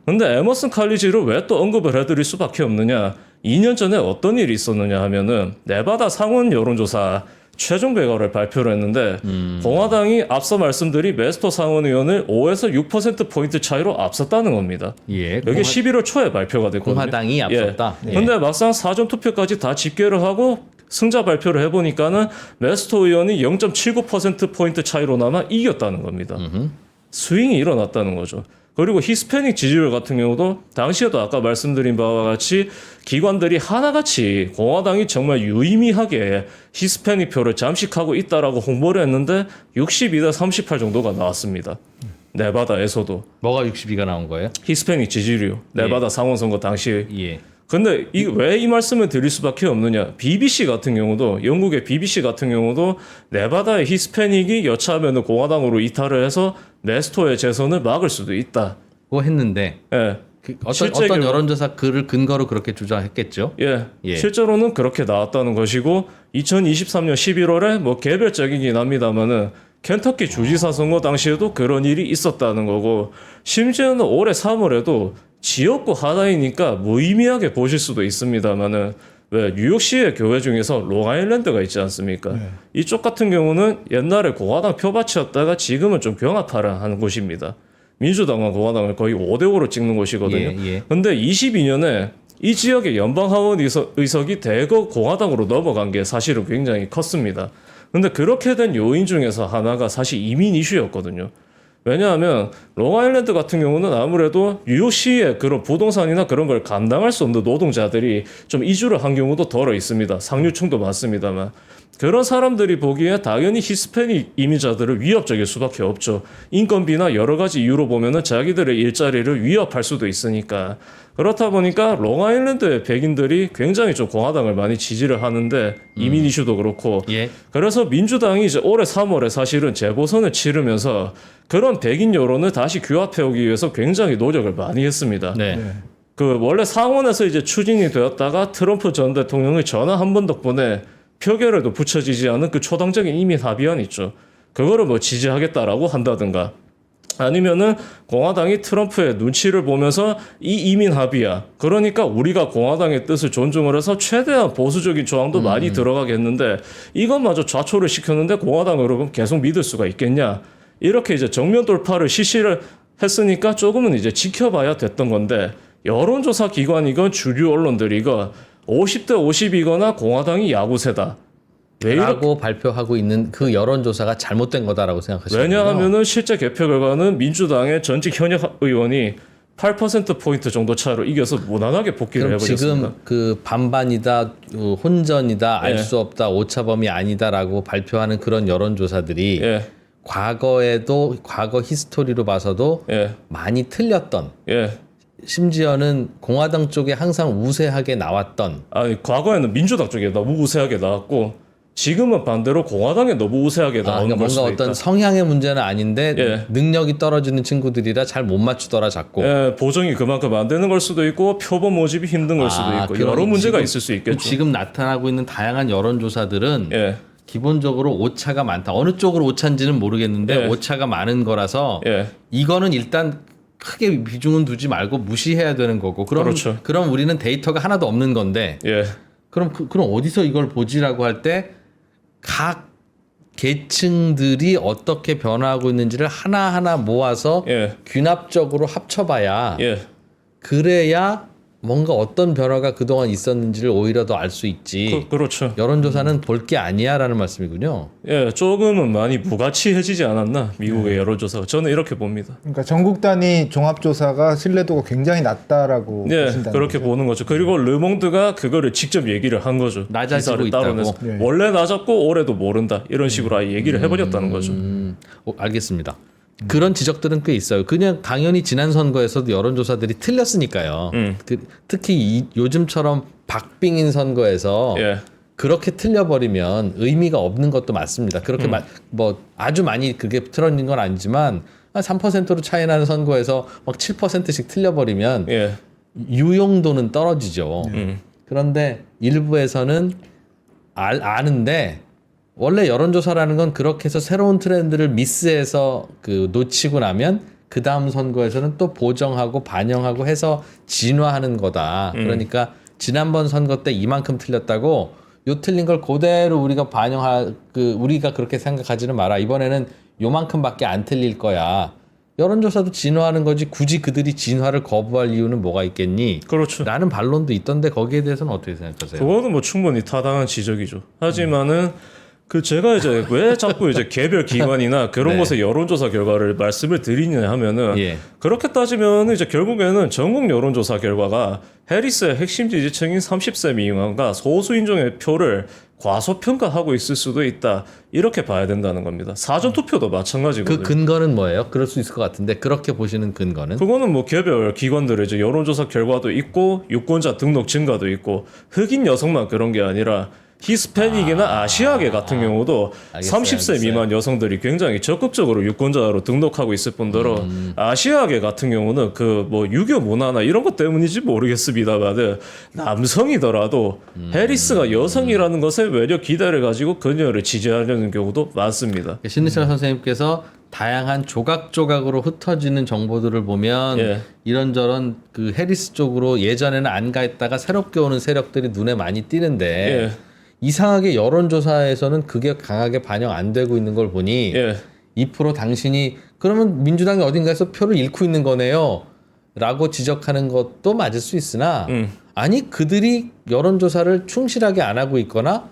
[SPEAKER 3] 근데 에머슨 칼리지를 왜 또 언급을 해드릴 수밖에 없느냐. 2년 전에 어떤 일이 있었느냐 하면은 네바다 상원 여론조사 최종 결과를 발표를 했는데 공화당이 앞서 말씀드린 메스토 상원 의원을 5에서 6%포인트 차이로 앞섰다는 겁니다.
[SPEAKER 2] 예.
[SPEAKER 3] 이게 11월 초에 발표가 됐거든요.
[SPEAKER 2] 공화당이 앞섰다.
[SPEAKER 3] 예. 근데 막상 사전 투표까지 다 집계를 하고 승자 발표를 해보니까는 메스토 의원이 0.79%포인트 차이로 남아 이겼다는 겁니다. 스윙이 일어났다는 거죠. 그리고 히스패닉 지지율 같은 경우도 당시에도 아까 말씀드린 바와 같이 기관들이 하나같이 공화당이 정말 유의미하게 히스패닉 표를 잠식하고 있다라고 홍보를 했는데 62대 38 정도가 나왔습니다. 네바다에서도.
[SPEAKER 2] 뭐가 62가 나온 거예요?
[SPEAKER 3] 히스패닉 지지율. 네바다 상원 선거 당시에.
[SPEAKER 2] 예.
[SPEAKER 3] 근데 왜 이 말씀을 드릴 수밖에 없느냐. BBC 같은 경우도 영국의 BBC 같은 경우도 네바다의 히스패닉이 여차하면 공화당으로 이탈을 해서 메스토의 재선을 막을 수도 있다.
[SPEAKER 2] 그거 했는데
[SPEAKER 3] 예.
[SPEAKER 2] 어떤 여론조사 글을 근거로 그렇게 주장했겠죠.
[SPEAKER 3] 예.
[SPEAKER 2] 예.
[SPEAKER 3] 실제로는 그렇게 나왔다는 것이고 2023년 11월에 뭐 개별적이긴 합니다만은 켄터키 주지사 선거 당시에도 그런 일이 있었다는 거고 심지어는 올해 3월에도 지역구 하나이니까 무의미하게 보실 수도 있습니다만은 왜 뉴욕시의 교회 중에서 롱아일랜드가 있지 않습니까?
[SPEAKER 4] 네.
[SPEAKER 3] 이쪽 같은 경우는 옛날에 공화당 표밭이었다가 지금은 좀 병합하는 곳입니다. 민주당과 공화당을 거의 5대5로 찍는 곳이거든요.
[SPEAKER 2] 예.
[SPEAKER 3] 근데 22년에 이 지역의 연방하원 의석이 대거 공화당으로 넘어간 게 사실은 굉장히 컸습니다. 근데 그렇게 된 요인 중에서 하나가 사실 이민 이슈였거든요. 왜냐하면 롱아일랜드 같은 경우는 아무래도 뉴욕시의 그런 부동산이나 그런 걸 감당할 수 없는 노동자들이 좀 이주를 한 경우도 덜어 있습니다. 상류층도 많습니다만. 그런 사람들이 보기에 당연히 히스패닉 이민자들을 위협적일 수밖에 없죠. 인건비나 여러 가지 이유로 보면은 자기들의 일자리를 위협할 수도 있으니까. 그렇다 보니까 롱아일랜드의 백인들이 굉장히 좀 공화당을 많이 지지를 하는데 이민 이슈도 그렇고.
[SPEAKER 2] 예.
[SPEAKER 3] 그래서 민주당이 이제 올해 3월에 사실은 재보선을 치르면서 그런 백인 여론을 다시 규합해오기 위해서 굉장히 노력을 많이 했습니다.
[SPEAKER 2] 네.
[SPEAKER 3] 그 원래 상원에서 이제 추진이 되었다가 트럼프 전 대통령의 전화 한 번 덕분에 표결에도 붙여지지 않은 그 초당적인 이민 합의안 있죠. 그거를 뭐 지지하겠다라고 한다든가 아니면은 공화당이 트럼프의 눈치를 보면서 이 이민 합의야. 그러니까 우리가 공화당의 뜻을 존중을 해서 최대한 보수적인 조항도 많이 들어가겠는데 이것마저 좌초를 시켰는데 공화당을 그럼 계속 믿을 수가 있겠냐. 이렇게 이제 정면 돌파를 실시를 했으니까 조금은 이제 지켜봐야 됐던 건데 여론조사 기관이건 주류 언론들이건 50대 50이거나 공화당이 야구세다.
[SPEAKER 2] 라고 발표하고 있는 그 여론조사가 잘못된 거다라고 생각하시는군요.
[SPEAKER 3] 왜냐하면은 실제 개표 결과는 민주당의 전직 현역 의원이 8%포인트 정도 차로 이겨서 무난하게 복귀를
[SPEAKER 2] 그럼
[SPEAKER 3] 해버렸습니다.
[SPEAKER 2] 지금 그 반반이다, 혼전이다, 알
[SPEAKER 3] 예.
[SPEAKER 2] 수 없다, 오차범위 아니다라고 발표하는 그런 여론조사들이
[SPEAKER 3] 예,
[SPEAKER 2] 과거에도 과거 히스토리로 봐서도
[SPEAKER 3] 예,
[SPEAKER 2] 많이 틀렸던
[SPEAKER 3] 예.
[SPEAKER 2] 심지어는 공화당 쪽에 항상 우세하게 나왔던
[SPEAKER 3] 아니 과거에는 민주당 쪽에 너무 우세하게 나왔고 지금은 반대로 공화당에 너무 우세하게 나오는
[SPEAKER 2] 그러니까
[SPEAKER 3] 걸
[SPEAKER 2] 뭔가
[SPEAKER 3] 수도
[SPEAKER 2] 어떤
[SPEAKER 3] 있다.
[SPEAKER 2] 성향의 문제는 아닌데
[SPEAKER 3] 예.
[SPEAKER 2] 능력이 떨어지는 친구들이라 잘 못 맞추더라 자꾸.
[SPEAKER 3] 예, 보정이 그만큼 안 되는 걸 수도 있고 표본 모집이 힘든 걸 수도 있고
[SPEAKER 2] 그럼
[SPEAKER 3] 여러 문제가
[SPEAKER 2] 지금-
[SPEAKER 3] 있을 수 있겠죠.
[SPEAKER 2] 지금 나타나고 있는 다양한 여론조사들은
[SPEAKER 3] 예,
[SPEAKER 2] 기본적으로 오차가 많다. 어느 쪽으로 오차인지는 모르겠는데
[SPEAKER 3] 예.
[SPEAKER 2] 오차가 많은 거라서
[SPEAKER 3] 예,
[SPEAKER 2] 이거는 일단 크게 비중은 두지 말고 무시해야 되는 거고.
[SPEAKER 3] 그렇죠.
[SPEAKER 2] 그럼 우리는 데이터가 하나도 없는 건데
[SPEAKER 3] 예,
[SPEAKER 2] 그럼 어디서 이걸 보지라고 할 때 각 계층들이 어떻게 변화하고 있는지를 하나하나 모아서
[SPEAKER 3] 예,
[SPEAKER 2] 균합적으로 합쳐봐야
[SPEAKER 3] 예,
[SPEAKER 2] 그래야 뭔가 어떤 변화가 그동안 있었는지를 오히려 더 알 수 있지.
[SPEAKER 3] 그렇죠.
[SPEAKER 2] 여론조사는 볼 게 아니야라는 말씀이군요.
[SPEAKER 3] 예, 조금은 많이 무가치해지지 않았나 미국의 여론조사가 저는 이렇게 봅니다.
[SPEAKER 4] 그러니까 전국 단위 종합조사가 신뢰도가 굉장히 낮다라고
[SPEAKER 3] 예,
[SPEAKER 4] 보신다는
[SPEAKER 3] 그렇게
[SPEAKER 4] 거죠?
[SPEAKER 3] 보는 거죠. 그리고 르몽드가 그거를 직접 얘기를 한 거죠.
[SPEAKER 2] 낮아지고
[SPEAKER 3] 기사를 따로내서.
[SPEAKER 4] 있다고? 네.
[SPEAKER 3] 원래 낮았고 올해도 모른다 이런 식으로 아예 얘기를 해버렸다는 거죠.
[SPEAKER 2] 알겠습니다. 그런 지적들은 꽤 있어요. 그냥 당연히 지난 선거에서도 여론조사들이 틀렸으니까요. 특히 요즘처럼 박빙인 선거에서
[SPEAKER 3] 예.
[SPEAKER 2] 그렇게 틀려버리면 의미가 없는 것도 맞습니다. 그렇게 뭐 아주 많이 그게 틀어진 건 아니지만 한 3%로 차이 나는 선거에서 막 7%씩 틀려버리면
[SPEAKER 3] 예.
[SPEAKER 2] 유용도는 떨어지죠. 그런데 일부에서는 아는데 원래 여론조사라는 건 그렇게 해서 새로운 트렌드를 미스해서 그 놓치고 나면 그 다음 선거에서는 또 보정하고 반영하고 해서 진화하는 거다. 그러니까 지난번 선거 때 이만큼 틀렸다고 요 틀린 걸 그대로 우리가 우리가 그렇게 생각하지는 마라. 이번에는 요만큼밖에 안 틀릴 거야. 여론조사도 진화하는 거지 굳이 그들이 진화를 거부할 이유는 뭐가 있겠니?
[SPEAKER 3] 그렇죠.
[SPEAKER 2] 라는 반론도 있던데 거기에 대해서는 어떻게 생각하세요?
[SPEAKER 3] 그거는 뭐 충분히 타당한 지적이죠. 하지만은 제가 이제 왜 자꾸 이제 개별 기관이나 그런
[SPEAKER 2] 네.
[SPEAKER 3] 곳의 여론조사 결과를 말씀을 드리냐 하면은
[SPEAKER 2] 예.
[SPEAKER 3] 그렇게 따지면 이제 결국에는 전국 여론조사 결과가 해리스의 핵심 지지층인 30세 미만과 소수 인종의 표를 과소평가하고 있을 수도 있다. 이렇게 봐야 된다는 겁니다. 사전 투표도 마찬가지거든요.
[SPEAKER 2] 그 근거는 뭐예요? 그럴 수 있을 것 같은데 그렇게 보시는 근거는?
[SPEAKER 3] 그거는 뭐 개별 기관들의 이제 여론조사 결과도 있고 유권자 등록 증가도 있고 흑인 여성만 그런 게 아니라 히스패닉이나 아시아계 같은 경우도
[SPEAKER 2] 알겠어요,
[SPEAKER 3] 30세
[SPEAKER 2] 알겠어요.
[SPEAKER 3] 미만 여성들이 굉장히 적극적으로 유권자로 등록하고 있을 뿐더러 아시아계 같은 경우는 그 뭐 유교 문화나 이런 것 때문인지 모르겠습니다만 남성이더라도 해리스가 여성이라는 것에 외려 기대를 가지고 그녀를 지지하려는 경우도 많습니다.
[SPEAKER 2] 신희철 선생님께서 다양한 조각조각으로 흩어지는 정보들을 보면
[SPEAKER 3] 예.
[SPEAKER 2] 이런저런 그 해리스 쪽으로 예전에는 안 가있다가 새롭게 오는 세력들이 눈에 많이 띄는데
[SPEAKER 3] 예.
[SPEAKER 2] 이상하게 여론조사에서는 그게 강하게 반영 안 되고 있는 걸 보니
[SPEAKER 3] 예.
[SPEAKER 2] 2% 당신이 그러면 민주당이 어딘가에서 표를 잃고 있는 거네요 라고 지적하는 것도 맞을 수 있으나 아니 그들이 여론조사를 충실하게 안 하고 있거나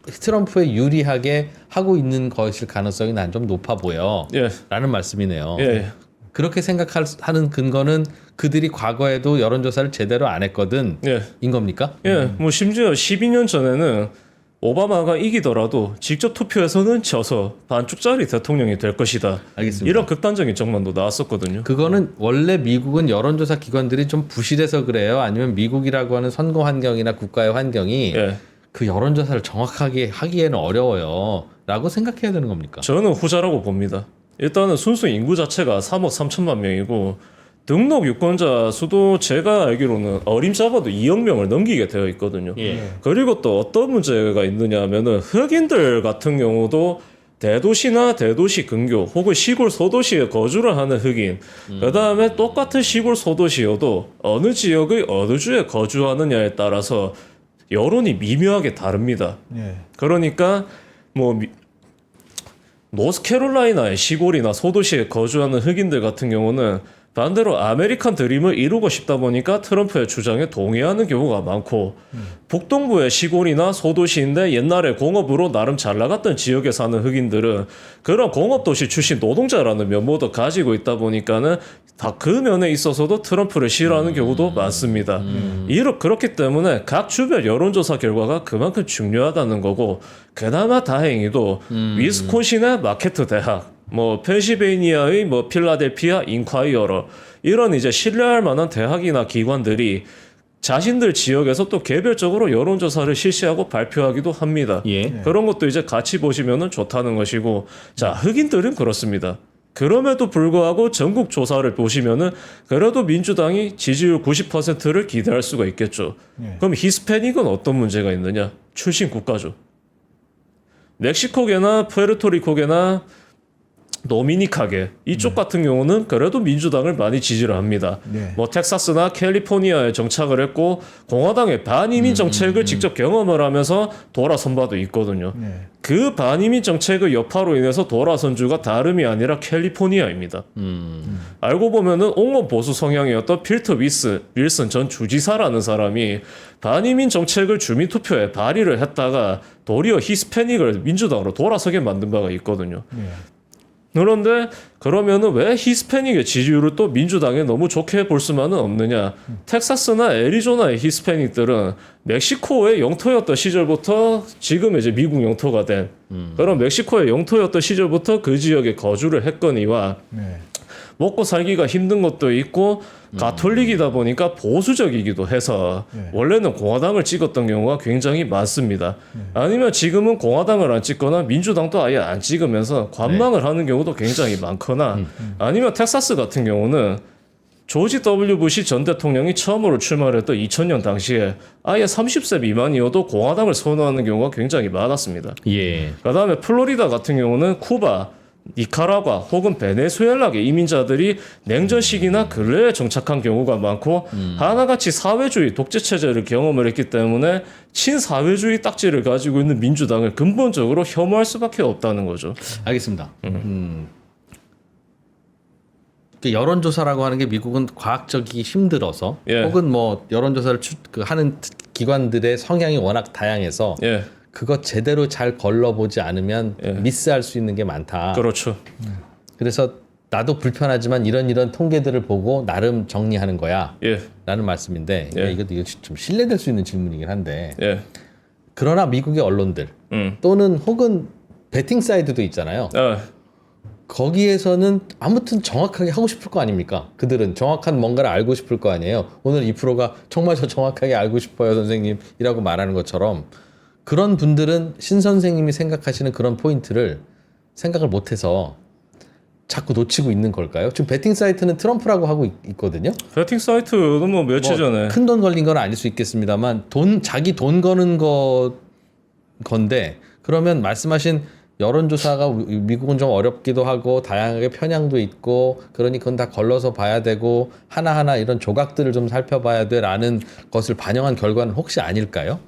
[SPEAKER 2] 트럼프에 유리하게 하고 있는 것일 가능성이 난 좀 높아 보여
[SPEAKER 3] 예.
[SPEAKER 2] 라는 말씀이네요.
[SPEAKER 3] 예.
[SPEAKER 2] 그렇게 생각하는 근거는 그들이 과거에도 여론조사를 제대로 안 했거든
[SPEAKER 3] 예.
[SPEAKER 2] 인 겁니까?
[SPEAKER 3] 예, 뭐 심지어 12년 전에는 오바마가 이기더라도 직접 투표에서는 져서 반쪽짜리 대통령이 될 것이다.
[SPEAKER 2] 알겠습니다.
[SPEAKER 3] 이런 극단적인 전망도 나왔었거든요.
[SPEAKER 2] 그거는 원래 미국은 여론조사 기관들이 좀 부실해서 그래요? 아니면 미국이라고 하는 선거 환경이나 국가의 환경이
[SPEAKER 3] 예,
[SPEAKER 2] 그 여론조사를 정확하게 하기에는 어려워요 라고 생각해야 되는 겁니까?
[SPEAKER 3] 저는 후자라고 봅니다. 일단은 순수 인구 자체가 3억 3천만 명이고 등록 유권자 수도 제가 알기로는 어림잡아도 2억 명을 넘기게 되어 있거든요.
[SPEAKER 2] 예.
[SPEAKER 3] 그리고 또 어떤 문제가 있느냐 하면은 흑인들 같은 경우도 대도시나 대도시 근교 혹은 시골 소도시에 거주를 하는 흑인 그다음에 똑같은 시골 소도시여도 어느 지역의 어느 주에 거주하느냐에 따라서 여론이 미묘하게 다릅니다.
[SPEAKER 4] 예.
[SPEAKER 3] 그러니까 뭐 노스캐롤라이나의 시골이나 소도시에 거주하는 흑인들 같은 경우는 반대로 아메리칸 드림을 이루고 싶다 보니까 트럼프의 주장에 동의하는 경우가 많고 북동부의 시골이나 소도시인데 옛날에 공업으로 나름 잘 나갔던 지역에 사는 흑인들은 그런 공업도시 출신 노동자라는 면모도 가지고 있다 보니까는 다 그 면에 있어서도 트럼프를 싫어하는 경우도 많습니다. 그렇기 때문에 각 주별 여론조사 결과가 그만큼 중요하다는 거고 그나마 다행히도 위스콘신의 마케트 대학 뭐 펜실베이니아의 뭐 필라델피아 인콰이어러 이런 이제 신뢰할 만한 대학이나 기관들이 자신들 지역에서 또 개별적으로 여론조사를 실시하고 발표하기도 합니다.
[SPEAKER 2] 예.
[SPEAKER 3] 그런 것도 이제 같이 보시면은 좋다는 것이고 자 흑인들은 그렇습니다. 그럼에도 불구하고 전국 조사를 보시면은 그래도 민주당이 지지율 90%를 기대할 수가 있겠죠. 그럼 히스패닉은 어떤 문제가 있느냐? 출신 국가죠. 멕시코계나 푸에르토리코계나 도미니카계 이쪽 같은 경우는 그래도 민주당을 많이 지지를 합니다.
[SPEAKER 4] 네.
[SPEAKER 3] 뭐 텍사스나 캘리포니아에 정착을 했고 공화당의 반이민 정책을 직접 경험을 하면서 돌아선 바도 있거든요.
[SPEAKER 4] 네.
[SPEAKER 3] 그 반이민 정책의 여파로 인해서 돌아선 주가 다름이 아니라 캘리포니아입니다. 알고 보면은 옹호 보수 성향이었던 필터 윌슨 전 주지사라는 사람이 반이민 정책을 주민 투표에 발의를 했다가 도리어 히스패닉을 민주당으로 돌아서게 만든 바가 있거든요. 그런데 그러면은 왜 히스패닉의 지지율을 또 민주당에 너무 좋게 볼 수만은 없느냐? 텍사스나 애리조나의 히스패닉들은 멕시코의 영토였던 시절부터 지금 이제 미국 영토가 된 그런 멕시코의 영토였던 시절부터 그 지역에 거주를 했거니와
[SPEAKER 4] 네.
[SPEAKER 3] 먹고 살기가 힘든 것도 있고 가톨릭이다 보니까 보수적이기도 해서 원래는 공화당을 찍었던 경우가 굉장히 많습니다. 아니면 지금은 공화당을 안 찍거나 민주당도 아예 안 찍으면서 관망을 하는 경우도 굉장히 많거나 아니면 텍사스 같은 경우는 조지 W. 부시 전 대통령이 처음으로 출마를 했던 2000년 당시에 아예 30세 미만이어도 공화당을 선호하는 경우가 굉장히 많았습니다.
[SPEAKER 2] 예.
[SPEAKER 3] 그다음에 플로리다 같은 경우는 쿠바, 니카라과 혹은 베네수엘라의 이민자들이 냉전 시기나 근래에 정착한 경우가 많고 하나같이 사회주의 독재 체제를 경험을 했기 때문에 친사회주의 딱지를 가지고 있는 민주당을 근본적으로 혐오할 수밖에 없다는 거죠.
[SPEAKER 2] 알겠습니다. 그 여론조사라고 하는 게 미국은 과학적이 힘들어서
[SPEAKER 3] 예.
[SPEAKER 2] 혹은 뭐 여론조사를 하는 기관들의 성향이 워낙 다양해서
[SPEAKER 3] 예,
[SPEAKER 2] 그거 제대로 잘 걸러보지 않으면 미스할 수 있는 게 많다.
[SPEAKER 3] 그렇죠.
[SPEAKER 2] 그래서 나도 불편하지만 이런 통계들을 보고 나름 정리하는 거야.
[SPEAKER 3] 예,
[SPEAKER 2] 라는 말씀인데
[SPEAKER 3] 예.
[SPEAKER 2] 이거 좀 신뢰될 수 있는 질문이긴 한데
[SPEAKER 3] 예,
[SPEAKER 2] 그러나 미국의 언론들 또는 혹은 베팅 사이트도 있잖아요.
[SPEAKER 3] 아,
[SPEAKER 2] 거기에서는 아무튼 정확하게 하고 싶을 거 아닙니까? 그들은 정확한 뭔가를 알고 싶을 거 아니에요. 오늘 이 프로가 정말 저 정확하게 알고 싶어요 선생님이라고 말하는 것처럼 그런 분들은 신 선생님이 생각하시는 그런 포인트를 생각을 못해서 자꾸 놓치고 있는 걸까요? 지금 베팅 사이트는 트럼프라고 하고 있거든요.
[SPEAKER 3] 배팅 사이트는 뭐 며칠 전에
[SPEAKER 2] 큰 돈 걸린 건 아닐 수 있겠습니다만 자기 돈 거는 건데 그러면 말씀하신 여론조사가 미국은 좀 어렵기도 하고 다양하게 편향도 있고 그러니 그건 다 걸러서 봐야 되고 하나하나 이런 조각들을 좀 살펴봐야 돼라는 것을 반영한 결과는 혹시 아닐까요?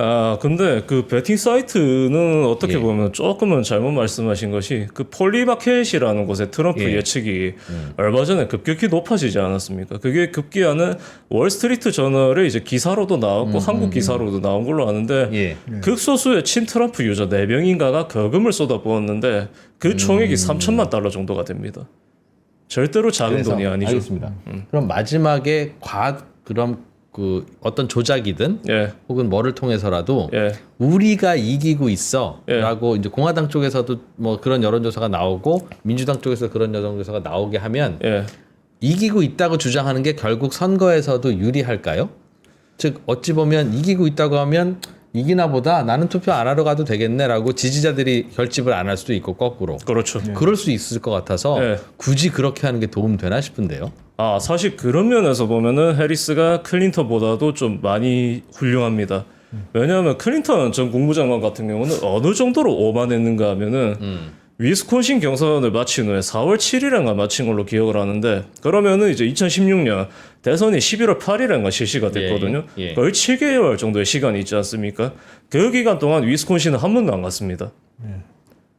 [SPEAKER 3] 아, 근데 그 베팅 사이트는 어떻게
[SPEAKER 2] 예.
[SPEAKER 3] 보면 조금은 잘못 말씀하신 것이 그 폴리마켓이라는 곳에 트럼프
[SPEAKER 2] 예.
[SPEAKER 3] 예측이 얼마 전에 급격히 높아지지 않았습니까? 그게 급기야는 월스트리트 저널의 이제 기사로도 나왔고 한국 기사로도 나온 걸로 아는데
[SPEAKER 2] 예.
[SPEAKER 3] 극소수의 친트럼프 유저 4명인가가 거금을 쏟아부었는데 그 총액이 3천만 달러 정도가 됩니다. 절대로 작은
[SPEAKER 2] 그래서
[SPEAKER 3] 돈이 아니죠.
[SPEAKER 2] 알겠습니다. 그럼 마지막에 그럼 그 어떤 조작이든
[SPEAKER 3] 예,
[SPEAKER 2] 혹은 뭐를 통해서라도
[SPEAKER 3] 예,
[SPEAKER 2] 우리가 이기고 있어라고
[SPEAKER 3] 예.
[SPEAKER 2] 이제 공화당 쪽에서도 뭐 그런 여론조사가 나오고 민주당 쪽에서 그런 여론조사가 나오게 하면
[SPEAKER 3] 예.
[SPEAKER 2] 이기고 있다고 주장하는 게 결국 선거에서도 유리할까요? 즉 어찌 보면 이기고 있다고 하면 이기나 보다 나는 투표 안 하러 가도 되겠네라고 지지자들이 결집을 안 할 수도 있고 거꾸로
[SPEAKER 3] 그렇죠.
[SPEAKER 2] 그럴 수 있을 것 같아서
[SPEAKER 3] 예.
[SPEAKER 2] 굳이 그렇게 하는 게 도움 되나 싶은데요.
[SPEAKER 3] 아, 사실 그런 면에서 보면은 해리스가 클린턴보다도 좀 많이 훌륭합니다. 왜냐하면 클린턴 전 국무장관 같은 경우는 어느 정도로 오만했는가 하면은 위스콘신 경선을 마친 후에 4월 7일인가 마친 걸로 기억을 하는데 그러면은 이제 2016년 대선이 11월 8일인가 실시가 됐거든요.
[SPEAKER 2] 예.
[SPEAKER 3] 거의 7개월 정도의 시간이 있지 않습니까? 그 기간 동안 위스콘신은 한 번도 안 갔습니다.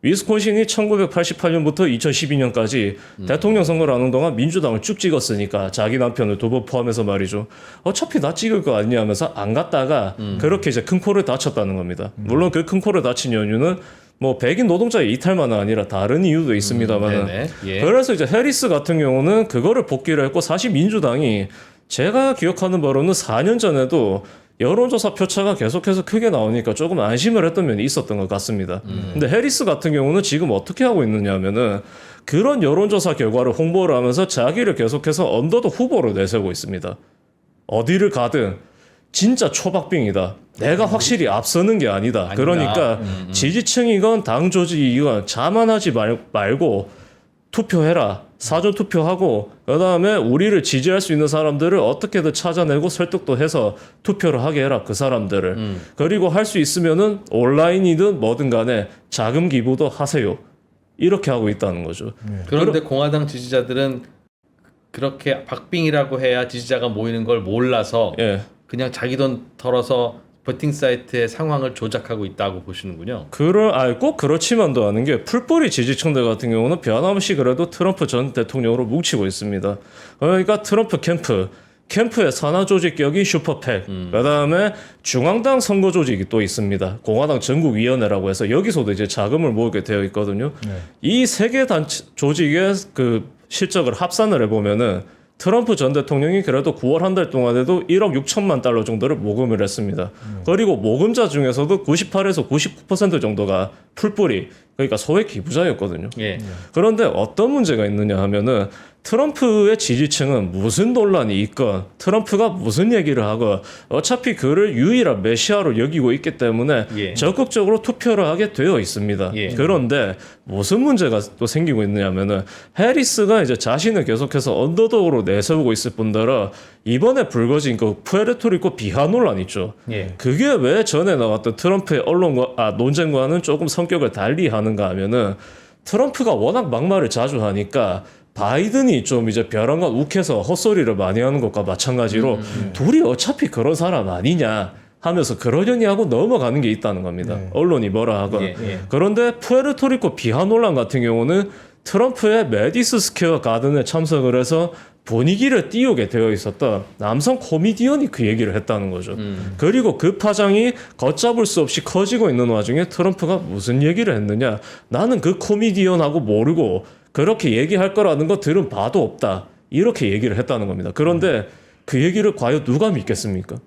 [SPEAKER 3] 위스콘신이 1988년부터 2012년까지 대통령 선거를 하는 동안 민주당을 쭉 찍었으니까 자기 남편을 2번 포함해서 말이죠. 어차피 나 찍을 거 아니냐 하면서 안 갔다가 그렇게 이제 큰 코를 다쳤다는 겁니다. 물론 그 큰 코를 다친 이유는 뭐 백인 노동자의 이탈만은 아니라 다른 이유도 있습니다만
[SPEAKER 2] 네네. 예.
[SPEAKER 3] 그래서 이제 해리스 같은 경우는 그거를 복귀를 했고 사실 민주당이 제가 기억하는 바로는 4년 전에도 여론조사 표차가 계속해서 크게 나오니까 조금 안심을 했던 면이 있었던 것 같습니다. 근데 해리스 같은 경우는 지금 어떻게 하고 있느냐 하면은 그런 여론조사 결과를 홍보를 하면서 자기를 계속해서 언더독 후보로 내세우고 있습니다. 어디를 가든 진짜 초박빙이다. 내가 확실히 앞서는 게 아니다. 그러니까 지지층이건 당 조직이건 자만하지 말고 투표해라. 사전 투표하고 그다음에 우리를 지지할 수 있는 사람들을 어떻게든 찾아내고 설득도 해서 투표를 하게 해라. 그 사람들을. 그리고 할 수 있으면은 온라인이든 뭐든 간에 자금 기부도 하세요. 이렇게 하고 있다는 거죠.
[SPEAKER 2] 그런데 공화당 지지자들은 그렇게 박빙이라고 해야 지지자가 모이는 걸 몰라서
[SPEAKER 3] 예.
[SPEAKER 2] 그냥 자기 돈 털어서 버팅 사이트의 상황을 조작하고 있다고 보시는군요.
[SPEAKER 3] 꼭 그렇지만도 않은 게 풀뿌리 지지층들 같은 경우는 변함없이 그래도 트럼프 전 대통령으로 뭉치고 있습니다. 그러니까 트럼프 캠프의 산하 조직격인 슈퍼팩, 그다음에 중앙당 선거 조직이 또 있습니다. 공화당 전국위원회라고 해서 여기서도 이제 자금을 모으게 되어 있거든요. 이 세 개 단체 조직의 그 실적을 합산을 해보면은 트럼프 전 대통령이 그래도 9월 한 달 동안에도 1억 6천만 달러 정도를 모금을 했습니다. 그리고 모금자 중에서도 98에서 99% 정도가 풀뿌리, 그러니까 소액 기부자였거든요.
[SPEAKER 2] 예.
[SPEAKER 3] 그런데 어떤 문제가 있느냐 하면은 트럼프의 지지층은 무슨 논란이 있건 트럼프가 무슨 얘기를 하건 어차피 그를 유일한 메시아로 여기고 있기 때문에
[SPEAKER 2] 예.
[SPEAKER 3] 적극적으로 투표를 하게 되어 있습니다.
[SPEAKER 2] 예.
[SPEAKER 3] 그런데 무슨 문제가 또 생기고 있느냐면은 해리스가 이제 자신을 계속해서 언더독으로 내세우고 있을 뿐더러 이번에 불거진 그 푸에르토리코 비하 논란 있죠.
[SPEAKER 2] 예.
[SPEAKER 3] 그게 왜 전에 나왔던 트럼프의 논쟁과는 조금 성격을 달리 하는가 하면은 트럼프가 워낙 막말을 자주 하니까 바이든이 좀 이제 벼랑과 욱해서 헛소리를 많이 하는 것과 마찬가지로 둘이 어차피 그런 사람 아니냐 하면서 그러려니 하고 넘어가는 게 있다는 겁니다. 언론이 뭐라 하건.
[SPEAKER 2] 예.
[SPEAKER 3] 그런데 푸에르토리코 비하 논란 같은 경우는 트럼프의 메디슨 스퀘어 가든에 참석을 해서 분위기를 띄우게 되어 있었던 남성 코미디언이 그 얘기를 했다는 거죠. 그리고 그 파장이 걷잡을 수 없이 커지고 있는 와중에 트럼프가 무슨 얘기를 했느냐. 나는 그 코미디언하고 모르고 그렇게 얘기할 거라는 거 들은 바도 없다. 이렇게 얘기를 했다는 겁니다. 그런데 그 얘기를 과연 누가 믿겠습니까?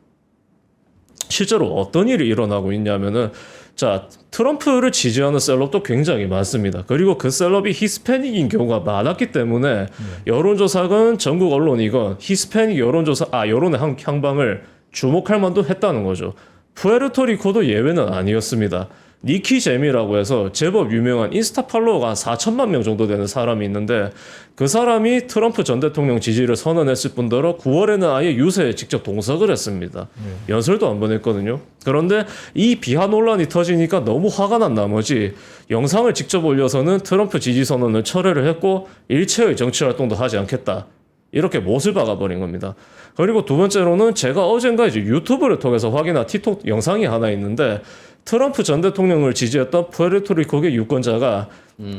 [SPEAKER 3] 실제로 어떤 일이 일어나고 있냐면은 자, 트럼프를 지지하는 셀럽도 굉장히 많습니다. 그리고 그 셀럽이 히스패닉인 경우가 많았기 때문에 여론조사건 전국 언론이건 히스패닉 여론의 향방을 주목할 만도 했다는 거죠. 푸에르토리코도 예외는 아니었습니다. 니키 제미라고 해서 제법 유명한 인스타 팔로워가 한 4천만 명 정도 되는 사람이 있는데 그 사람이 트럼프 전 대통령 지지를 선언했을 뿐더러 9월에는 아예 유세에 직접 동석을 했습니다. 연설도 한 번 했거든요. 그런데 이 비하 논란이 터지니까 너무 화가 난 나머지 영상을 직접 올려서는 트럼프 지지 선언을 철회를 했고 일체의 정치 활동도 하지 않겠다. 이렇게 못을 박아버린 겁니다. 그리고 두 번째로는 제가 어젠가 이제 유튜브를 통해서 확인한 틱톡 영상이 하나 있는데 트럼프 전 대통령을 지지했던 푸에르토리코의 유권자가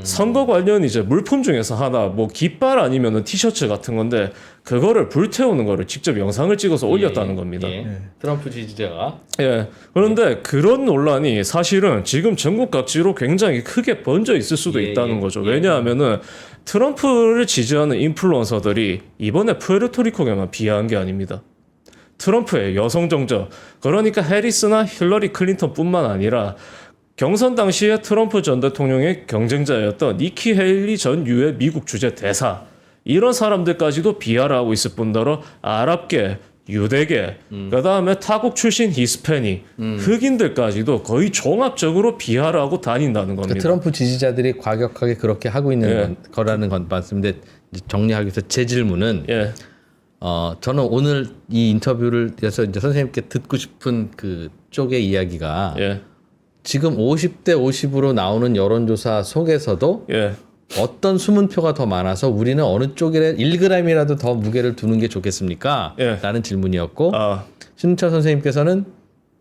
[SPEAKER 3] 선거 관련 이제 물품 중에서 하나 뭐 깃발 아니면은 티셔츠 같은 건데 그거를 불태우는 거를 직접 영상을 찍어서 올렸다는 겁니다.
[SPEAKER 2] 트럼프 지지자가.
[SPEAKER 3] 예. 그런데 그런 논란이 사실은 지금 전국 각지로 굉장히 크게 번져 있을 수도 있다는 거죠. 왜냐하면은 트럼프를 지지하는 인플루언서들이 이번에 푸에르토리코에만 비하한 게 아닙니다. 트럼프의 여성 정적, 그러니까 해리스나 힐러리 클린턴뿐만 아니라 경선 당시에 트럼프 전 대통령의 경쟁자였던 니키 헤일리 전 유엔 미국 주재 대사, 이런 사람들까지도 비하를 하고 있을 뿐더러 아랍계, 유대계, 그다음에 타국 출신 히스패닉, 흑인들까지도 거의 종합적으로 비하를 하고 다닌다는 겁니다.
[SPEAKER 2] 그러니까 트럼프 지지자들이 과격하게 그렇게 하고 있는 거라는 건 맞습니다. 정리하기 위해서 제 질문은
[SPEAKER 3] 예.
[SPEAKER 2] 저는 오늘 이 인터뷰를 해서 이제 선생님께 듣고 싶은 그 쪽의 이야기가
[SPEAKER 3] 예.
[SPEAKER 2] 지금 50대 50으로 나오는 여론조사 속에서도
[SPEAKER 3] 예.
[SPEAKER 2] 어떤 숨은표가 더 많아서 우리는 어느 쪽에 1g이라도 더 무게를 두는 게 좋겠습니까?
[SPEAKER 3] 예.
[SPEAKER 2] 라는 질문이었고
[SPEAKER 3] 아,
[SPEAKER 2] 신은철 선생님께서는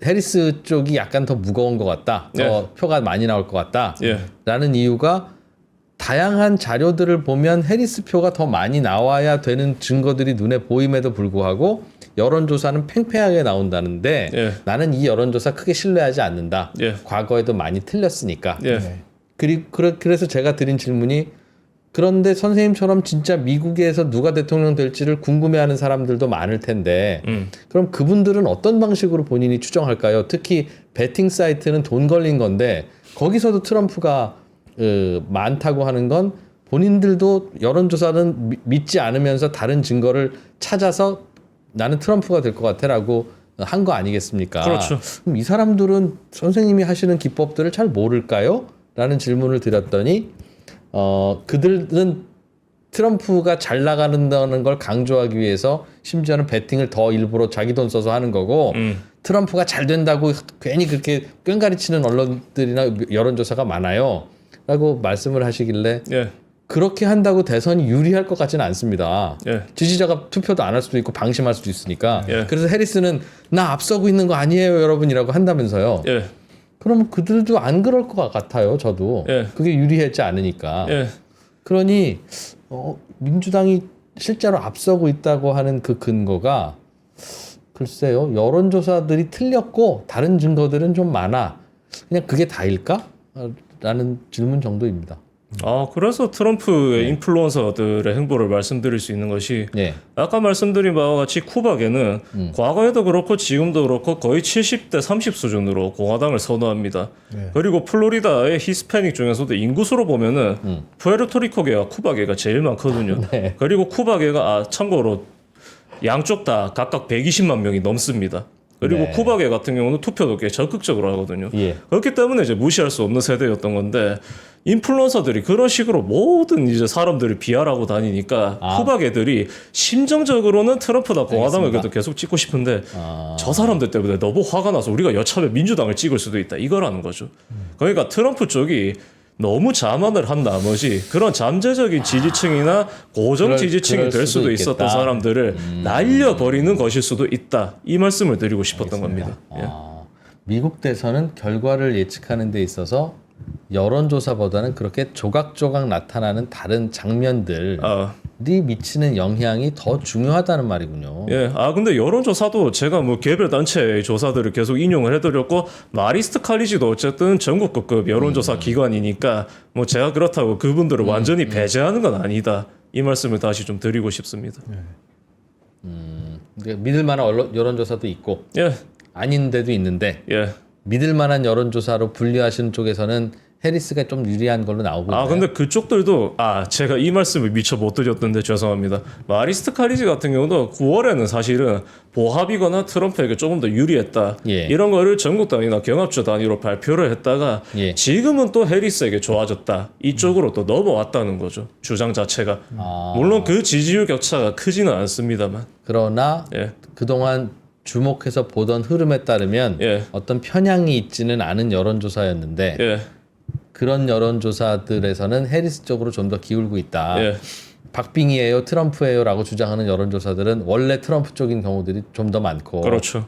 [SPEAKER 2] 해리스 쪽이 약간 더 무거운 것 같다. 더 표가 많이 나올 것 같다.
[SPEAKER 3] 예.
[SPEAKER 2] 라는 이유가 다양한 자료들을 보면 해리스 표가 더 많이 나와야 되는 증거들이 눈에 보임에도 불구하고 여론조사는 팽팽하게 나온다는데
[SPEAKER 3] 예.
[SPEAKER 2] 나는 이 여론조사 크게 신뢰하지 않는다.
[SPEAKER 3] 예.
[SPEAKER 2] 과거에도 많이 틀렸으니까.
[SPEAKER 3] 예.
[SPEAKER 2] 그래서 제가 드린 질문이 그런데 선생님처럼 진짜 미국에서 누가 대통령 될지를 궁금해하는 사람들도 많을 텐데 그럼 그분들은 어떤 방식으로 본인이 추정할까요? 특히 베팅 사이트는 돈 걸린 건데 거기서도 트럼프가 많다고 하는 건 본인들도 여론조사는 믿지 않으면서 다른 증거를 찾아서 나는 트럼프가 될 것 같아라고 한 거 아니겠습니까?
[SPEAKER 3] 그렇죠.
[SPEAKER 2] 그럼 이 사람들은 선생님이 하시는 기법들을 잘 모를까요? 라는 질문을 드렸더니 그들은 트럼프가 잘 나가는다는 걸 강조하기 위해서 심지어는 베팅을 더 일부러 자기 돈 써서 하는 거고 트럼프가 잘 된다고 괜히 그렇게 꽹가리 치는 언론들이나 여론조사가 많아요. 라고 말씀을 하시길래
[SPEAKER 3] 예.
[SPEAKER 2] 그렇게 한다고 대선이 유리할 것 같지는 않습니다.
[SPEAKER 3] 예.
[SPEAKER 2] 지지자가 투표도 안 할 수도 있고 방심할 수도 있으니까.
[SPEAKER 3] 예.
[SPEAKER 2] 그래서 해리스는 나 앞서고 있는 거 아니에요, 여러분이라고 한다면서요.
[SPEAKER 3] 예.
[SPEAKER 2] 그러면 그들도 안 그럴 것 같아요, 저도.
[SPEAKER 3] 예.
[SPEAKER 2] 그게 유리하지 않으니까.
[SPEAKER 3] 예.
[SPEAKER 2] 그러니 민주당이 실제로 앞서고 있다고 하는 그 근거가 글쎄요, 여론조사들이 틀렸고 다른 증거들은 좀 많아. 그냥 그게 다일까? 라는 질문 정도입니다.
[SPEAKER 3] 그래서 트럼프의 인플루언서들의 행보를 말씀드릴 수 있는 것이
[SPEAKER 2] 예.
[SPEAKER 3] 아까 말씀드린 바와 같이 쿠박에는 과거에도 그렇고 지금도 그렇고 거의 70대 30 수준으로 공화당을 선호합니다.
[SPEAKER 4] 네.
[SPEAKER 3] 그리고 플로리다의 히스패닉 중에서도 인구수로 보면은 푸에르토리코계와 쿠박계가 제일 많거든요.
[SPEAKER 2] 네.
[SPEAKER 3] 그리고 쿠박계가 참고로 양쪽 다 각각 120만 명이 넘습니다. 그리고
[SPEAKER 2] 네.
[SPEAKER 3] 쿠박계 같은 경우는 투표도 꽤 적극적으로 하거든요.
[SPEAKER 2] 예.
[SPEAKER 3] 그렇기 때문에 이제 무시할 수 없는 세대였던 건데 인플루언서들이 그런 식으로 모든 이제 사람들을 비하하고 다니니까 쿠박 애들이 심정적으로는 트럼프나 공화당을 그래도 계속 찍고 싶은데 저 사람들 때문에 너무 화가 나서 우리가 여차하면 민주당을 찍을 수도 있다 이거라는 거죠. 그러니까 트럼프 쪽이 너무 자만을 한 나머지 그런 잠재적인 지지층이나 고정 지지층이 될 수도 있었던 사람들을 날려버리는 것일 수도 있다. 이 말씀을 드리고 싶었던 겁니다. 예.
[SPEAKER 2] 미국 대선은 결과를 예측하는 데 있어서 여론조사보다는 그렇게 조각조각 나타나는 다른 장면들이 미치는 영향이 더 중요하다는 말이군요.
[SPEAKER 3] 예. 근데 여론조사도 제가 뭐 개별 단체의 조사들을 계속 인용을 해드렸고 마리스트 칼리지도 어쨌든 전국급 여론조사 기관이니까 뭐 제가 그렇다고 그분들을 완전히 배제하는 건 아니다. 이 말씀을 다시 좀 드리고 싶습니다.
[SPEAKER 2] 믿을 만한 여론조사도 있고
[SPEAKER 3] 예.
[SPEAKER 2] 아닌 데도 있는데
[SPEAKER 3] 예.
[SPEAKER 2] 믿을 만한 여론조사로 분류하시는 쪽에서는 해리스가 좀 유리한 걸로 나오고 있나요?
[SPEAKER 3] 근데 그쪽들도 제가 이 말씀을 미처 못 드렸던데 죄송합니다. 마리스트 칼리지 같은 경우도 9월에는 사실은 보합이거나 트럼프에게 조금 더 유리했다.
[SPEAKER 2] 예.
[SPEAKER 3] 이런 거를 전국 단위나 경합주 단위로 발표를 했다가
[SPEAKER 2] 예.
[SPEAKER 3] 지금은 또 해리스에게 좋아졌다. 이쪽으로 또 넘어왔다는 거죠. 주장 자체가. 물론 그 지지율 격차가 크지는 않습니다만.
[SPEAKER 2] 그러나
[SPEAKER 3] 예.
[SPEAKER 2] 그동안 주목해서 보던 흐름에 따르면
[SPEAKER 3] 예.
[SPEAKER 2] 어떤 편향이 있지는 않은 여론조사였는데
[SPEAKER 3] 예.
[SPEAKER 2] 그런 여론조사들에서는 해리스 쪽으로 좀 더 기울고 있다.
[SPEAKER 3] 예.
[SPEAKER 2] 박빙이에요, 트럼프예요라고 주장하는 여론조사들은 원래 트럼프 쪽인 경우들이 좀 더 많고.
[SPEAKER 3] 그렇죠.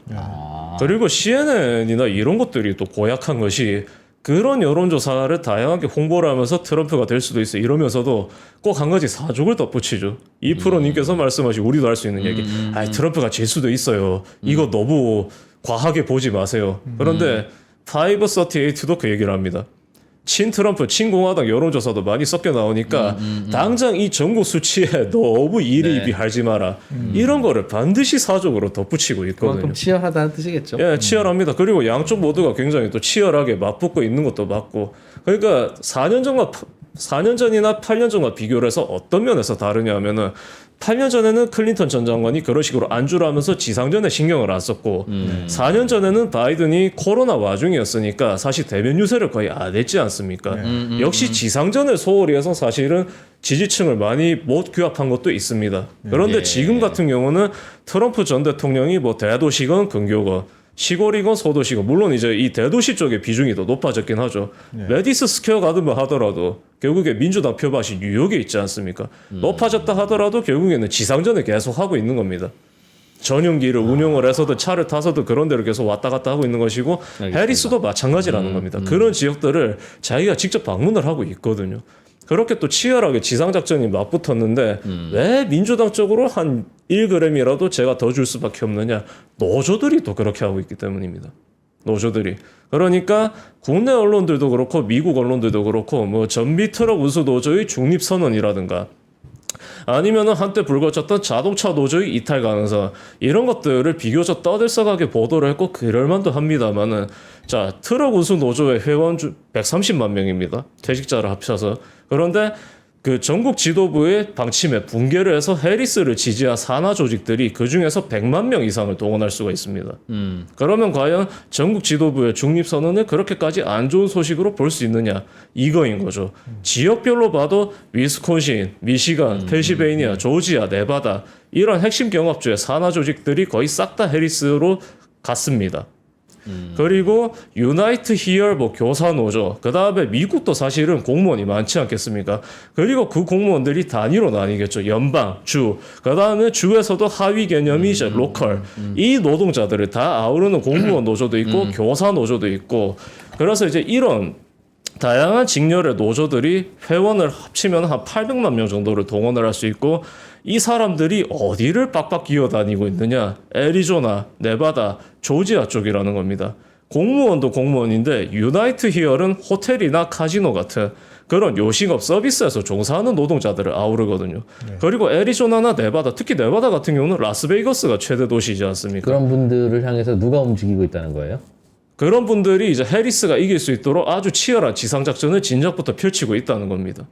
[SPEAKER 3] 그리고 CNN이나 이런 것들이 또 고약한 것이 그런 여론조사를 다양하게 홍보를 하면서 트럼프가 될 수도 있어 이러면서도 꼭 한 가지 사족을 덧붙이죠. 2%님께서 말씀하신 우리도 할 수 있는 얘기. 트럼프가 질 수도 있어요. 이거 너무 과하게 보지 마세요. 그런데 538도 그 얘기를 합니다. 친트럼프, 친공화당 여론조사도 많이 섞여 나오니까 당장 이 전국 수치에 너무 이리비하지 마라. 이런 거를 반드시 사족으로 덧붙이고 있거든요.
[SPEAKER 2] 그만큼 치열하다는 뜻이겠죠.
[SPEAKER 3] 예, 치열합니다. 그리고 양쪽 모두가 굉장히 또 치열하게 맞붙고 있는 것도 맞고. 그러니까 4년 전이나 8년 전과 비교를 해서 어떤 면에서 다르냐 하면은 8년 전에는 클린턴 전 장관이 그런 식으로 안주를 하면서 지상전에 신경을 안 썼고 4년 전에는 바이든이 코로나 와중이었으니까 사실 대면 유세를 거의 안 했지 않습니까? 역시 지상전을 소홀히 해서 사실은 지지층을 많이 못 규합한 것도 있습니다. 그런데 지금 같은 경우는 트럼프 전 대통령이 뭐 대도시건 근교건 시골이건 소도시건 물론 이제 이 대도시 쪽의 비중이 더 높아졌긴 하죠. 레디스 스퀘어 가든만 하더라도 결국에 민주당 표밭이 뉴욕에 있지 않습니까? 높아졌다 하더라도 결국에는 지상전을 계속 하고 있는 겁니다. 전용기를 운용을 해서도 차를 타서도 그런 데를 계속 왔다 갔다 하고 있는 것이고
[SPEAKER 2] 알겠습니다.
[SPEAKER 3] 해리스도 마찬가지라는 겁니다. 그런 지역들을 자기가 직접 방문을 하고 있거든요. 그렇게 또 치열하게 지상작전이 맞붙었는데 왜 민주당 쪽으로 한 1g이라도 제가 더 줄 수밖에 없느냐. 노조들이 또 그렇게 하고 있기 때문입니다. 노조들이. 그러니까 국내 언론들도 그렇고 미국 언론들도 그렇고 뭐 전비트럭 운수노조의 중립선언이라든가 아니면은 한때 불거졌던 자동차 노조의 이탈 가능성 이런 것들을 비교적 떠들썩하게 보도를 했고 그럴만도 합니다만은 자 트럭 운수 노조의 회원 130만 명입니다. 퇴직자를 합쳐서 그런데 그 전국 지도부의 방침에 붕괴를 해서 해리스를 지지한 산하 조직들이 그 중에서 100만 명 이상을 동원할 수가 있습니다. 그러면 과연 전국 지도부의 중립선언을 그렇게까지 안 좋은 소식으로 볼 수 있느냐 이거인 거죠. 지역별로 봐도 위스콘신, 미시간, 펜실베이니아, 조지아, 네바다 이런 핵심 경합주의 산하 조직들이 거의 싹 다 해리스로 갔습니다. 그리고 유나이트 히얼 뭐 교사 노조, 그 다음에 미국도 사실은 공무원이 많지 않겠습니까? 그리고 그 공무원들이 단위로 나뉘겠죠. 연방, 주, 그 다음에 주에서도 하위 개념이 이제 로컬. 이 노동자들을 다 아우르는 공무원 노조도 있고 교사 노조도 있고. 그래서 이제 이런 다양한 직렬의 노조들이 회원을 합치면 한 800만 명 정도를 동원을 할 수 있고, 이 사람들이 어디를 빡빡 기어다니고 있느냐? 애리조나, 네바다, 조지아 쪽이라는 겁니다. 공무원도 공무원인데 유나이트 히얼은 호텔이나 카지노 같은 그런 요식업 서비스에서 종사하는 노동자들을 아우르거든요. 그리고 애리조나나 네바다, 특히 네바다 같은 경우는 라스베이거스가 최대 도시이지 않습니까?
[SPEAKER 2] 그런 분들을 향해서 누가 움직이고 있다는 거예요?
[SPEAKER 3] 그런 분들이 이제 해리스가 이길 수 있도록 아주 치열한 지상작전을 진작부터 펼치고 있다는 겁니다.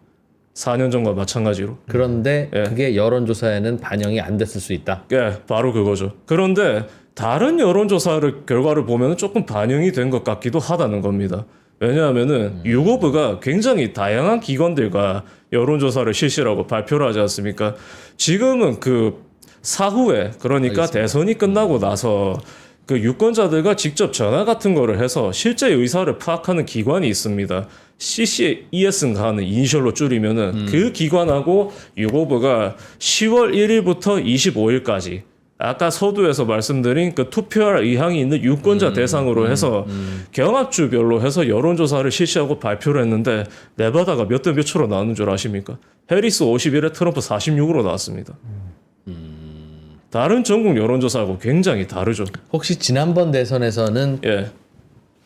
[SPEAKER 3] 4년 전과 마찬가지로.
[SPEAKER 2] 그런데
[SPEAKER 3] 예.
[SPEAKER 2] 그게 여론조사에는 반영이 안 됐을 수 있다.
[SPEAKER 3] 예, 바로 그거죠. 그런데 다른 여론조사를 결과를 보면 조금 반영이 된 것 같기도 하다는 겁니다. 왜냐하면은 유고브가 굉장히 다양한 기관들과 여론조사를 실시라고 발표를 하지 않습니까? 지금은 그 사후에, 그러니까 대선이 끝나고 나서 그 유권자들과 직접 전화 같은 거를 해서 실제 의사를 파악하는 기관이 있습니다. CCES인가 하는 이니셜로 줄이면은 그 기관하고 유고브가 10월 1일부터 25일까지 아까 서두에서 말씀드린 그 투표할 의향이 있는 유권자 대상으로 해서 경합주별로 해서 여론조사를 실시하고 발표를 했는데 네바다가 몇 대 몇으로 나오는 줄 아십니까? 해리스 51에 트럼프 46으로 나왔습니다. 다른 전국 여론조사하고 굉장히 다르죠.
[SPEAKER 2] 혹시 지난번 대선에서는
[SPEAKER 3] 예.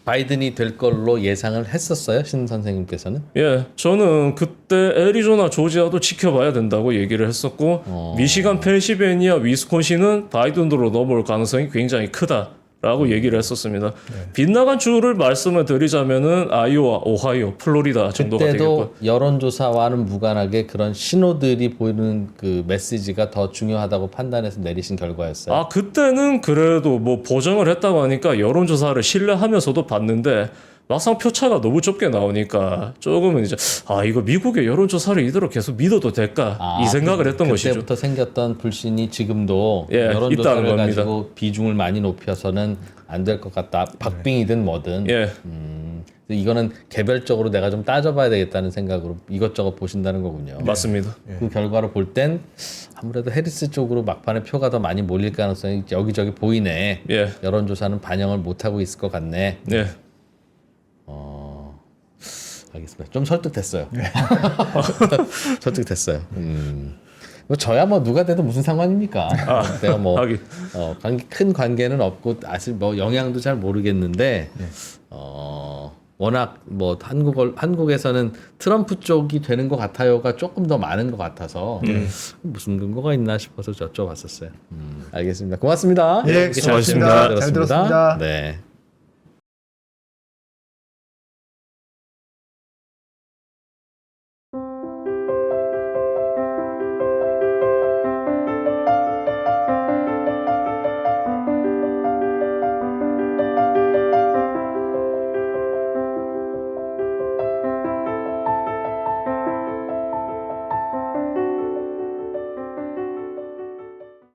[SPEAKER 2] 바이든이 될 걸로 예상을 했었어요? 신 선생님께서는?
[SPEAKER 3] 예, 저는 그때 애리조나, 조지아도 지켜봐야 된다고 얘기를 했었고, 미시간, 펜실베니아, 위스콘신은 바이든으로 넘어올 가능성이 굉장히 크다라고 얘기를 했었습니다. 빗나간 주를 말씀을 드리자면은 아이오와, 오하이오, 플로리다 정도가 되겠고.
[SPEAKER 2] 그때도 여론조사와는 무관하게 그런 신호들이 보이는 그 메시지가 더 중요하다고 판단해서 내리신 결과였어요.
[SPEAKER 3] 아, 그때는 그래도 뭐 보정을 했다고 하니까 여론조사를 신뢰하면서도 봤는데 막상 표차가 너무 좁게 나오니까 조금은 이제 이거 미국의 여론조사를 이대로 계속 믿어도 될까 이 생각을 했던 것이죠.
[SPEAKER 2] 그때부터 생겼던 불신이 지금도
[SPEAKER 3] 예, 있다는
[SPEAKER 2] 여론조사를
[SPEAKER 3] 겁니다.
[SPEAKER 2] 가지고 비중을 많이 높여서는 안 될 것 같다. 박빙이든 뭐든.
[SPEAKER 3] 예,
[SPEAKER 2] 이거는 개별적으로 내가 좀 따져봐야 되겠다는 생각으로 이것저것 보신다는 거군요.
[SPEAKER 3] 맞습니다.
[SPEAKER 2] 그 결과를 볼 땐 아무래도 해리스 쪽으로 막판에 표가 더 많이 몰릴 가능성이 여기저기 보이네.
[SPEAKER 3] 예,
[SPEAKER 2] 여론조사는 반영을 못하고 있을 것 같네.
[SPEAKER 3] 예.
[SPEAKER 2] 알겠습니다. 좀 설득됐어요. 설득됐어요. 뭐 저야 뭐 누가 돼도 무슨 상관입니까? 내가 뭐
[SPEAKER 3] 하긴.
[SPEAKER 2] 큰 관계는 없고 사실 뭐 영향도 잘 모르겠는데 워낙 뭐 한국에서는 트럼프 쪽이 되는 것 같아요가 조금 더 많은 것 같아서 무슨 근거가 있나 싶어서 여쭤봤었어요. 알겠습니다. 고맙습니다.
[SPEAKER 4] 예,
[SPEAKER 2] 이렇게 잘
[SPEAKER 3] 수고하셨습니다.
[SPEAKER 2] 들었습니다.
[SPEAKER 4] 잘 들었습니다.
[SPEAKER 2] 네.